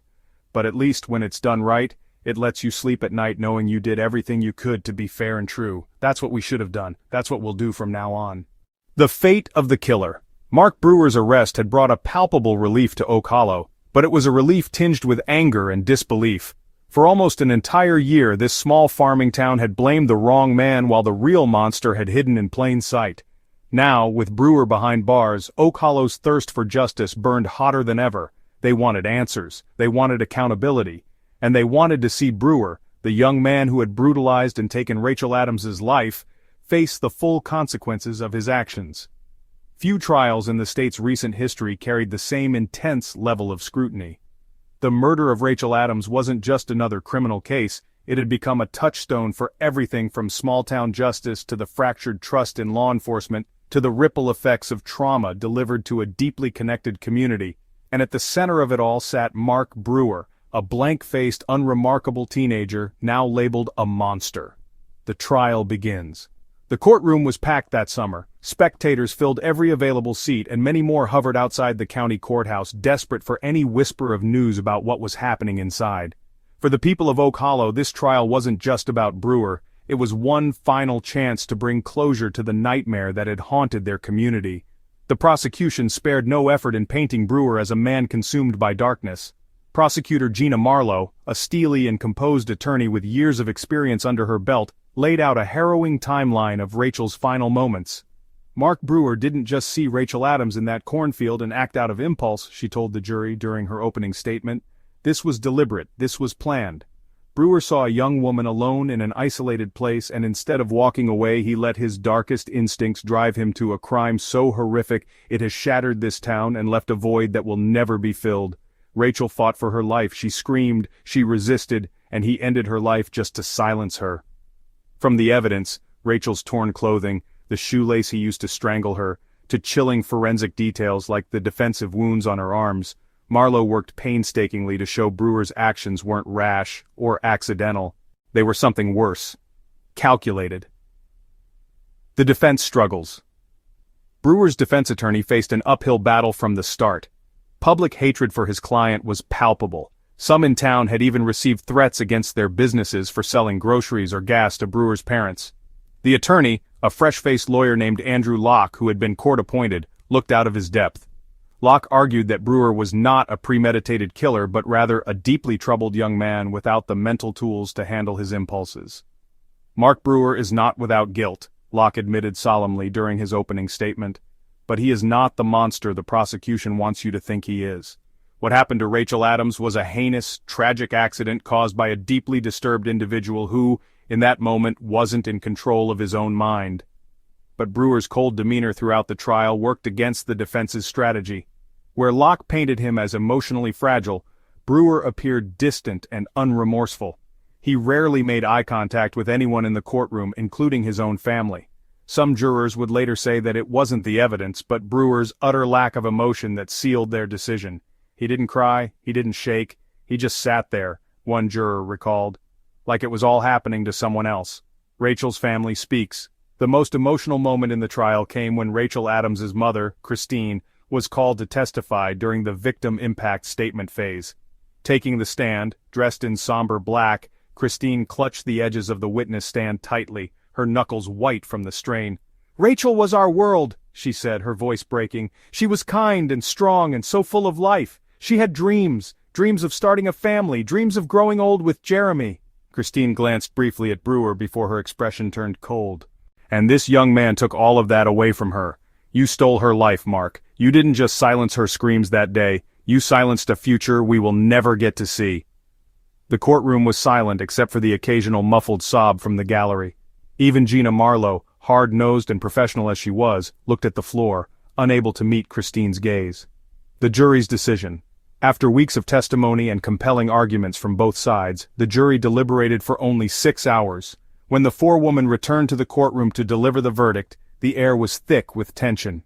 but at least when it's done right, it lets you sleep at night knowing you did everything you could to be fair and true. That's what we should have done. That's what we'll do from now on. The fate of the killer. Mark Brewer's arrest had brought a palpable relief to Oak Hollow, but it was a relief tinged with anger and disbelief. For almost an entire year, this small farming town had blamed the wrong man while the real monster had hidden in plain sight. Now, with Brewer behind bars, Oak Hollow's thirst for justice burned hotter than ever. They wanted answers, they wanted accountability, and they wanted to see Brewer, the young man who had brutalized and taken Rachel Adams's life, face the full consequences of his actions. Few trials in the state's recent history carried the same intense level of scrutiny. The murder of Rachel Adams wasn't just another criminal case, it had become a touchstone for everything from small-town justice to the fractured trust in law enforcement to the ripple effects of trauma delivered to a deeply connected community, and at the center of it all sat Mark Brewer, a blank-faced, unremarkable teenager now labeled a monster. The trial begins. The courtroom was packed that summer. Spectators filled every available seat and many more hovered outside the county courthouse, desperate for any whisper of news about what was happening inside. For the people of Oak Hollow, this trial wasn't just about Brewer, it was one final chance to bring closure to the nightmare that had haunted their community. The prosecution spared no effort in painting Brewer as a man consumed by darkness. Prosecutor Gina Marlowe, a steely and composed attorney with years of experience under her belt, laid out a harrowing timeline of Rachel's final moments. Mark Brewer didn't just see Rachel Adams in that cornfield and act out of impulse, she told the jury during her opening statement. This was deliberate, this was planned. Brewer saw a young woman alone in an isolated place, and instead of walking away, he let his darkest instincts drive him to a crime so horrific it has shattered this town and left a void that will never be filled. Rachel fought for her life, she screamed, she resisted, and he ended her life just to silence her. From the evidence, Rachel's torn clothing, the shoelace he used to strangle her, to chilling forensic details like the defensive wounds on her arms, Marlowe worked painstakingly to show Brewer's actions weren't rash or accidental. They were something worse. Calculated. The defense struggles. Brewer's defense attorney faced an uphill battle from the start. Public hatred for his client was palpable. Some in town had even received threats against their businesses for selling groceries or gas to Brewer's parents. The attorney, a fresh-faced lawyer named Andrew Locke who had been court-appointed, looked out of his depth. Locke argued that Brewer was not a premeditated killer but rather a deeply troubled young man without the mental tools to handle his impulses. Mark Brewer is not without guilt, Locke admitted solemnly during his opening statement. But he is not the monster the prosecution wants you to think he is. What happened to Rachel Adams was a heinous, tragic accident caused by a deeply disturbed individual who, in that moment, wasn't in control of his own mind. But Brewer's cold demeanor throughout the trial worked against the defense's strategy. Where Locke painted him as emotionally fragile, Brewer appeared distant and unremorseful. He rarely made eye contact with anyone in the courtroom, including his own family. Some jurors would later say that it wasn't the evidence, but Brewer's utter lack of emotion that sealed their decision. He didn't cry, he didn't shake, he just sat there, one juror recalled, like it was all happening to someone else. Rachel's family speaks. The most emotional moment in the trial came when Rachel Adams's mother, Christine, was called to testify during the victim impact statement phase. Taking the stand, dressed in somber black, Christine clutched the edges of the witness stand tightly, her knuckles white from the strain. "Rachel was our world," she said, her voice breaking. "She was kind and strong and so full of life. She had dreams of starting a family, dreams of growing old with Jeremy." Christine glanced briefly at Brewer before her expression turned cold. "And this young man took all of that away from her. You stole her life, Mark. You didn't just silence her screams that day, you silenced a future we will never get to see." The courtroom was silent except for the occasional muffled sob from the gallery. Even Gina Marlowe, hard-nosed and professional as she was, looked at the floor, unable to meet Christine's gaze. The jury's decision. After weeks of testimony and compelling arguments from both sides, the jury deliberated for only 6 hours. When the forewoman returned to the courtroom to deliver the verdict, the air was thick with tension.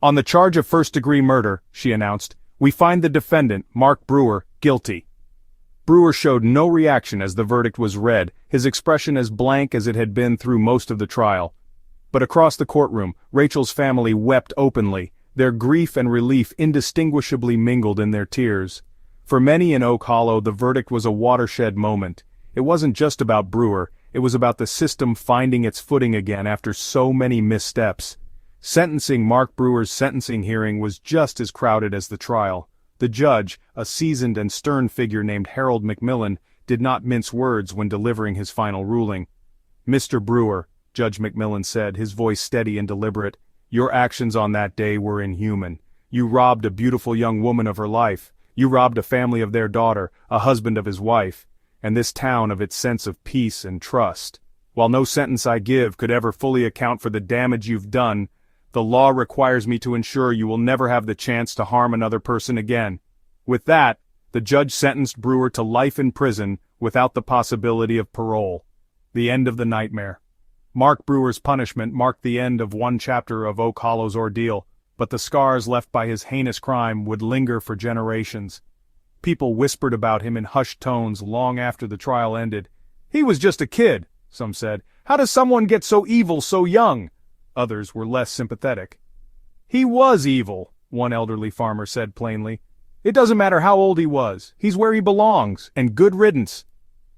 "On the charge of first-degree murder," she announced, "we find the defendant, Mark Brewer, guilty." Brewer showed no reaction as the verdict was read, his expression as blank as it had been through most of the trial. But across the courtroom, Rachel's family wept openly, their grief and relief indistinguishably mingled in their tears. For many in Oak Hollow, the verdict was a watershed moment. It wasn't just about Brewer, it was about the system finding its footing again after so many missteps. Sentencing Mark Brewer's sentencing hearing was just as crowded as the trial. The judge, a seasoned and stern figure named Harold McMillan, did not mince words when delivering his final ruling. "Mr. Brewer," Judge McMillan said, his voice steady and deliberate, "your actions on that day were inhuman. You robbed a beautiful young woman of her life. You robbed a family of their daughter, a husband of his wife, and this town of its sense of peace and trust. While no sentence I give could ever fully account for the damage you've done, the law requires me to ensure you will never have the chance to harm another person again." With that, the judge sentenced Brewer to life in prison without the possibility of parole. The end of the nightmare. Mark Brewer's punishment marked the end of one chapter of Oak Hollow's ordeal, but the scars left by his heinous crime would linger for generations. People whispered about him in hushed tones long after the trial ended. "He was just a kid," some said. "How does someone get so evil so young?" Others were less sympathetic. "He was evil," one elderly farmer said plainly. "It doesn't matter how old he was, he's where he belongs, and good riddance."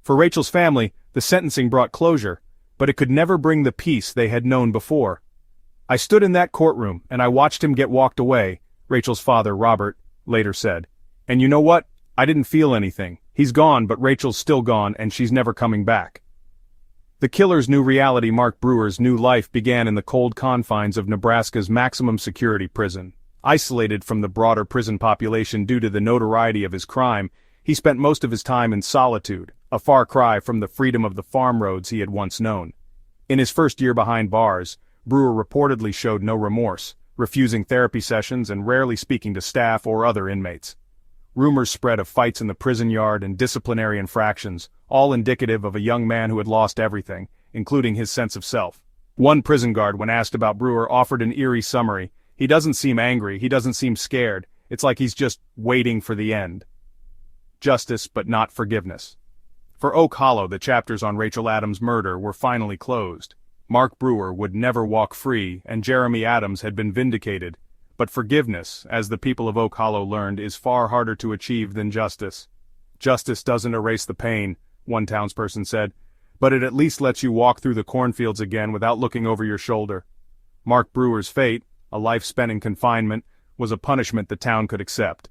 For Rachel's family, the sentencing brought closure, but it could never bring the peace they had known before. "I stood in that courtroom, and I watched him get walked away," Rachel's father, Robert, later said. "And you know what? I didn't feel anything. He's gone, but Rachel's still gone, and she's never coming back." The killer's new reality, Mark Brewer's new life, began in the cold confines of Nebraska's maximum security prison. Isolated from the broader prison population due to the notoriety of his crime, he spent most of his time in solitude, a far cry from the freedom of the farm roads he had once known. In his first year behind bars, Brewer reportedly showed no remorse, refusing therapy sessions and rarely speaking to staff or other inmates. Rumors spread of fights in the prison yard and disciplinary infractions, all indicative of a young man who had lost everything, including his sense of self. One prison guard, when asked about Brewer, offered an eerie summary. "He doesn't seem angry, he doesn't seem scared. It's like he's just waiting for the end." Justice, but not forgiveness. For Oak Hollow, the chapters on Rachel Adams' murder were finally closed. Mark Brewer would never walk free, and Jeremy Adams had been vindicated. But forgiveness, as the people of Oak Hollow learned, is far harder to achieve than justice. Justice doesn't erase the pain, one townsperson said, but it at least lets you walk through the cornfields again without looking over your shoulder. Mark Brewer's fate, a life spent in confinement, was a punishment the town could accept.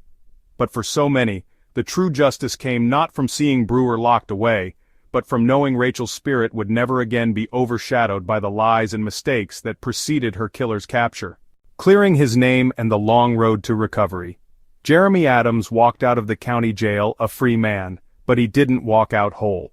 But for so many, the true justice came not from seeing Brewer locked away, but from knowing Rachel's spirit would never again be overshadowed by the lies and mistakes that preceded her killer's capture. Clearing his name and the long road to recovery. Jeremy Adams walked out of the county jail a free man, but he didn't walk out whole.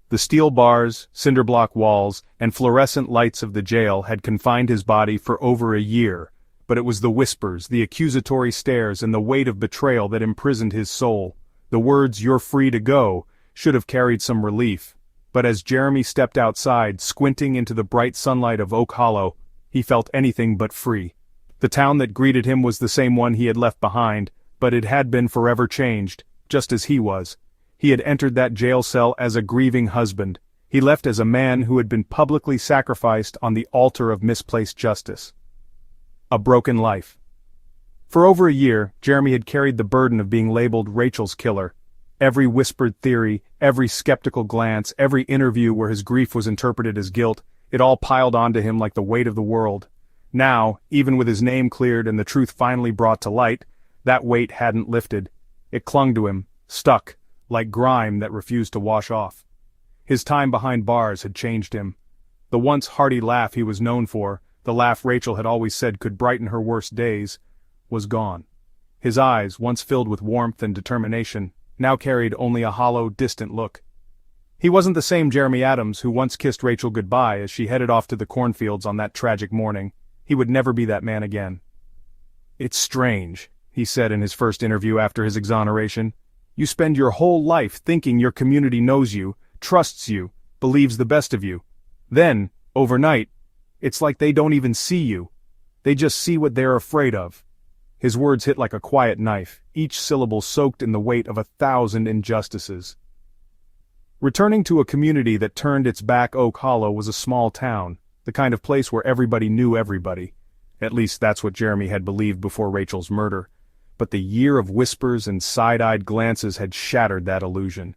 The steel bars, cinder-block walls, and fluorescent lights of the jail had confined his body for over a year, but it was the whispers, the accusatory stares, and the weight of betrayal that imprisoned his soul. The words, "You're free to go," should have carried some relief, but as Jeremy stepped outside, squinting into the bright sunlight of Oak Hollow, he felt anything but free. The town that greeted him was the same one he had left behind, but it had been forever changed, just as he was. He had entered that jail cell as a grieving husband. He left as a man who had been publicly sacrificed on the altar of misplaced justice. A broken life. For over a year, Jeremy had carried the burden of being labeled Rachel's killer. Every whispered theory, every skeptical glance, every interview where his grief was interpreted as guilt, it all piled onto him like the weight of the world. Now, even with his name cleared and the truth finally brought to light, that weight hadn't lifted. It clung to him, stuck, like grime that refused to wash off. His time behind bars had changed him. The once hearty laugh he was known for, the laugh Rachel had always said could brighten her worst days, was gone. His eyes, once filled with warmth and determination, now carried only a hollow, distant look. He wasn't the same Jeremy Adams who once kissed Rachel goodbye as she headed off to the cornfields on that tragic morning. He would never be that man again. "It's strange," he said in his first interview after his exoneration. "You spend your whole life thinking your community knows you, trusts you, believes the best of you. Then, overnight, it's like they don't even see you. They just see what they're afraid of." His words hit like a quiet knife, each syllable soaked in the weight of 1,000 injustices. Returning to a community that turned its back, Oak Hollow was a small town, the kind of place where everybody knew everybody. At least that's what Jeremy had believed before Rachel's murder. But the year of whispers and side-eyed glances had shattered that illusion.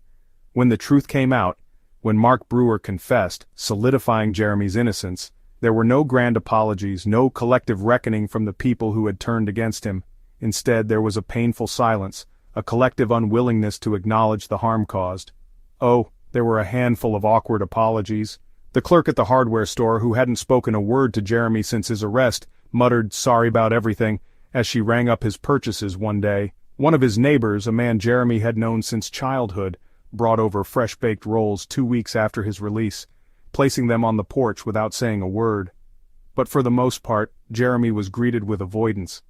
When the truth came out, when Mark Brewer confessed, solidifying Jeremy's innocence, there were no grand apologies, no collective reckoning from the people who had turned against him. Instead, there was a painful silence, a collective unwillingness to acknowledge the harm caused. Oh, there were a handful of awkward apologies. The clerk at the hardware store, who hadn't spoken a word to Jeremy since his arrest, muttered sorry about everything, as she rang up his purchases one day. One of his neighbors, a man Jeremy had known since childhood, brought over fresh-baked rolls 2 weeks after his release, placing them on the porch without saying a word. But for the most part, Jeremy was greeted with avoidance.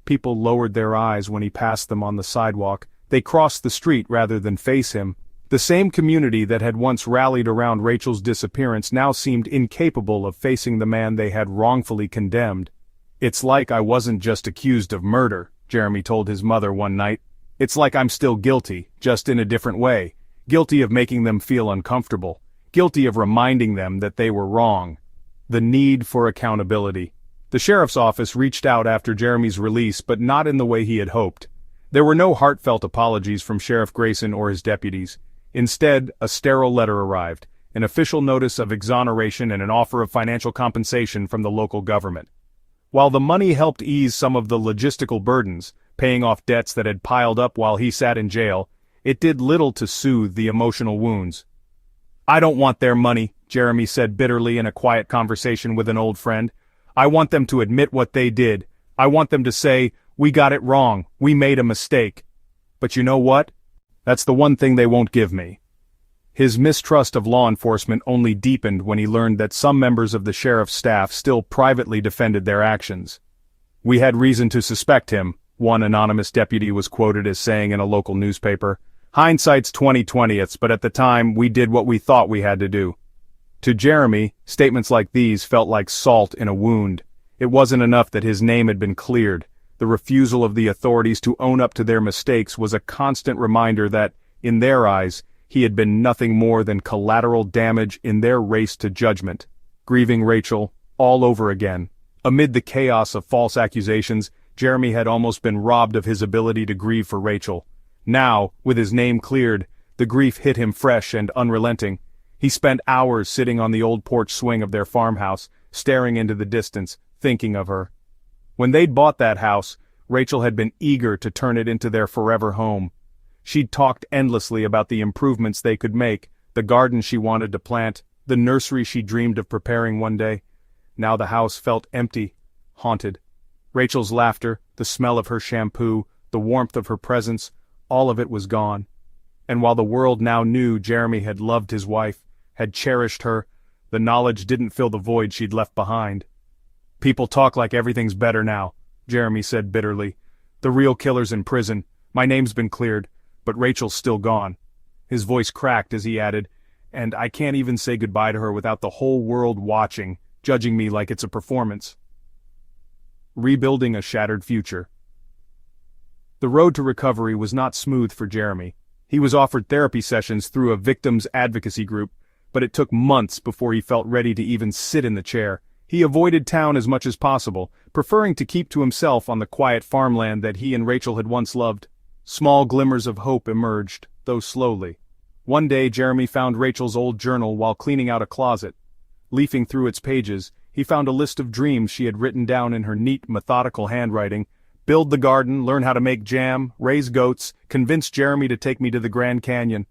People lowered their eyes when he passed them on the sidewalk. They crossed the street rather than face him. The same community that had once rallied around Rachel's disappearance now seemed incapable of facing the man they had wrongfully condemned. "It's like I wasn't just accused of murder," Jeremy told his mother one night. "It's like I'm still guilty, just in a different way. Guilty of making them feel uncomfortable. Guilty of reminding them that they were wrong." The need for accountability. The sheriff's office reached out after Jeremy's release, but not in the way he had hoped. There were no heartfelt apologies from Sheriff Grayson or his deputies. Instead, a sterile letter arrived, an official notice of exoneration and an offer of financial compensation from the local government. While the money helped ease some of the logistical burdens, paying off debts that had piled up while he sat in jail, it did little to soothe the emotional wounds. "I don't want their money," Jeremy said bitterly in a quiet conversation with an old friend. "I want them to admit what they did. I want them to say, 'We got it wrong, we made a mistake.' But you know what? That's the one thing they won't give me." His mistrust of law enforcement only deepened when he learned that some members of the sheriff's staff still privately defended their actions. "We had reason to suspect him," one anonymous deputy was quoted as saying in a local newspaper. "Hindsight's 20/20ths, but at the time we did what we thought we had to do." To Jeremy, statements like these felt like salt in a wound. It wasn't enough that his name had been cleared. The refusal of the authorities to own up to their mistakes was a constant reminder that, in their eyes, he had been nothing more than collateral damage in their race to judgment. grieving Rachel, all over again. Amid the chaos of false accusations, Jeremy had almost been robbed of his ability to grieve for Rachel. Now, with his name cleared, the grief hit him fresh and unrelenting. He spent hours sitting on the old porch swing of their farmhouse, staring into the distance, thinking of her. When they'd bought that house, Rachel had been eager to turn it into their forever home. She'd talked endlessly about the improvements they could make, the garden she wanted to plant, the nursery she dreamed of preparing one day. Now the house felt empty, haunted. Rachel's laughter, the smell of her shampoo, the warmth of her presence, all of it was gone. And while the world now knew Jeremy had loved his wife, had cherished her, the knowledge didn't fill the void she'd left behind. "People talk like everything's better now," Jeremy said bitterly. "The real killer's in prison, my name's been cleared, but Rachel's still gone." His voice cracked as he added, "And I can't even say goodbye to her without the whole world watching, judging me like it's a performance." Rebuilding a shattered future. The road to recovery was not smooth for Jeremy. He was offered therapy sessions through a victims advocacy group, but it took months before he felt ready to even sit in the chair. He avoided town as much as possible, preferring to keep to himself on the quiet farmland that he and Rachel had once loved. Small glimmers of hope emerged, though slowly. One day Jeremy found Rachel's old journal while cleaning out a closet. Leafing through its pages, he found a list of dreams she had written down in her neat, methodical handwriting. Build the garden, learn how to make jam, raise goats, convince Jeremy to take me to the Grand Canyon.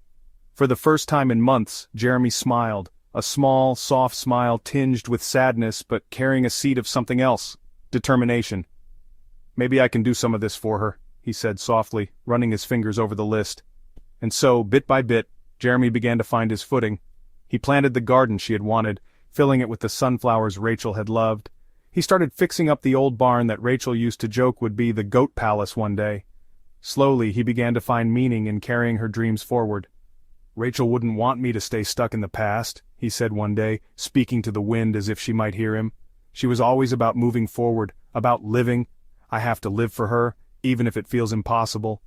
For the first time in months, Jeremy smiled, a small, soft smile tinged with sadness but carrying a seed of something else, determination. "Maybe I can do some of this for her," he said softly, running his fingers over the list. And so, bit by bit, Jeremy began to find his footing. He planted the garden she had wanted, filling it with the sunflowers Rachel had loved. He started fixing up the old barn that Rachel used to joke would be the goat palace one day. Slowly he began to find meaning in carrying her dreams forward. "Rachel wouldn't want me to stay stuck in the past," he said one day, speaking to the wind as if she might hear him. "She was always about moving forward, about living. I have to live for her, even if it feels impossible."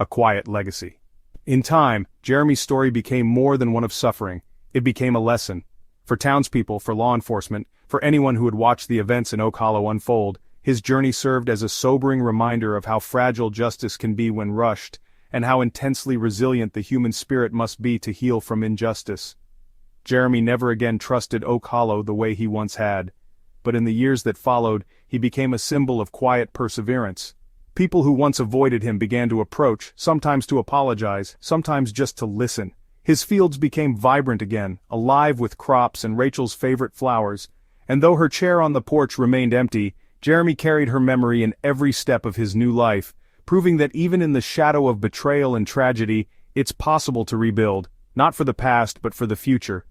A quiet legacy. In time, Jeremy's story became more than one of suffering. It became a lesson. For townspeople, for law enforcement, for anyone who had watched the events in Oak Hollow unfold, his journey served as a sobering reminder of how fragile justice can be when rushed, and how intensely resilient the human spirit must be to heal from injustice. Jeremy never again trusted Oak Hollow the way he once had, but in the years that followed, he became a symbol of quiet perseverance. People who once avoided him began to approach, sometimes to apologize, sometimes just to listen. His fields became vibrant again, alive with crops and Rachel's favorite flowers, and though her chair on the porch remained empty, Jeremy carried her memory in every step of his new life, proving that even in the shadow of betrayal and tragedy, it's possible to rebuild, not for the past but for the future.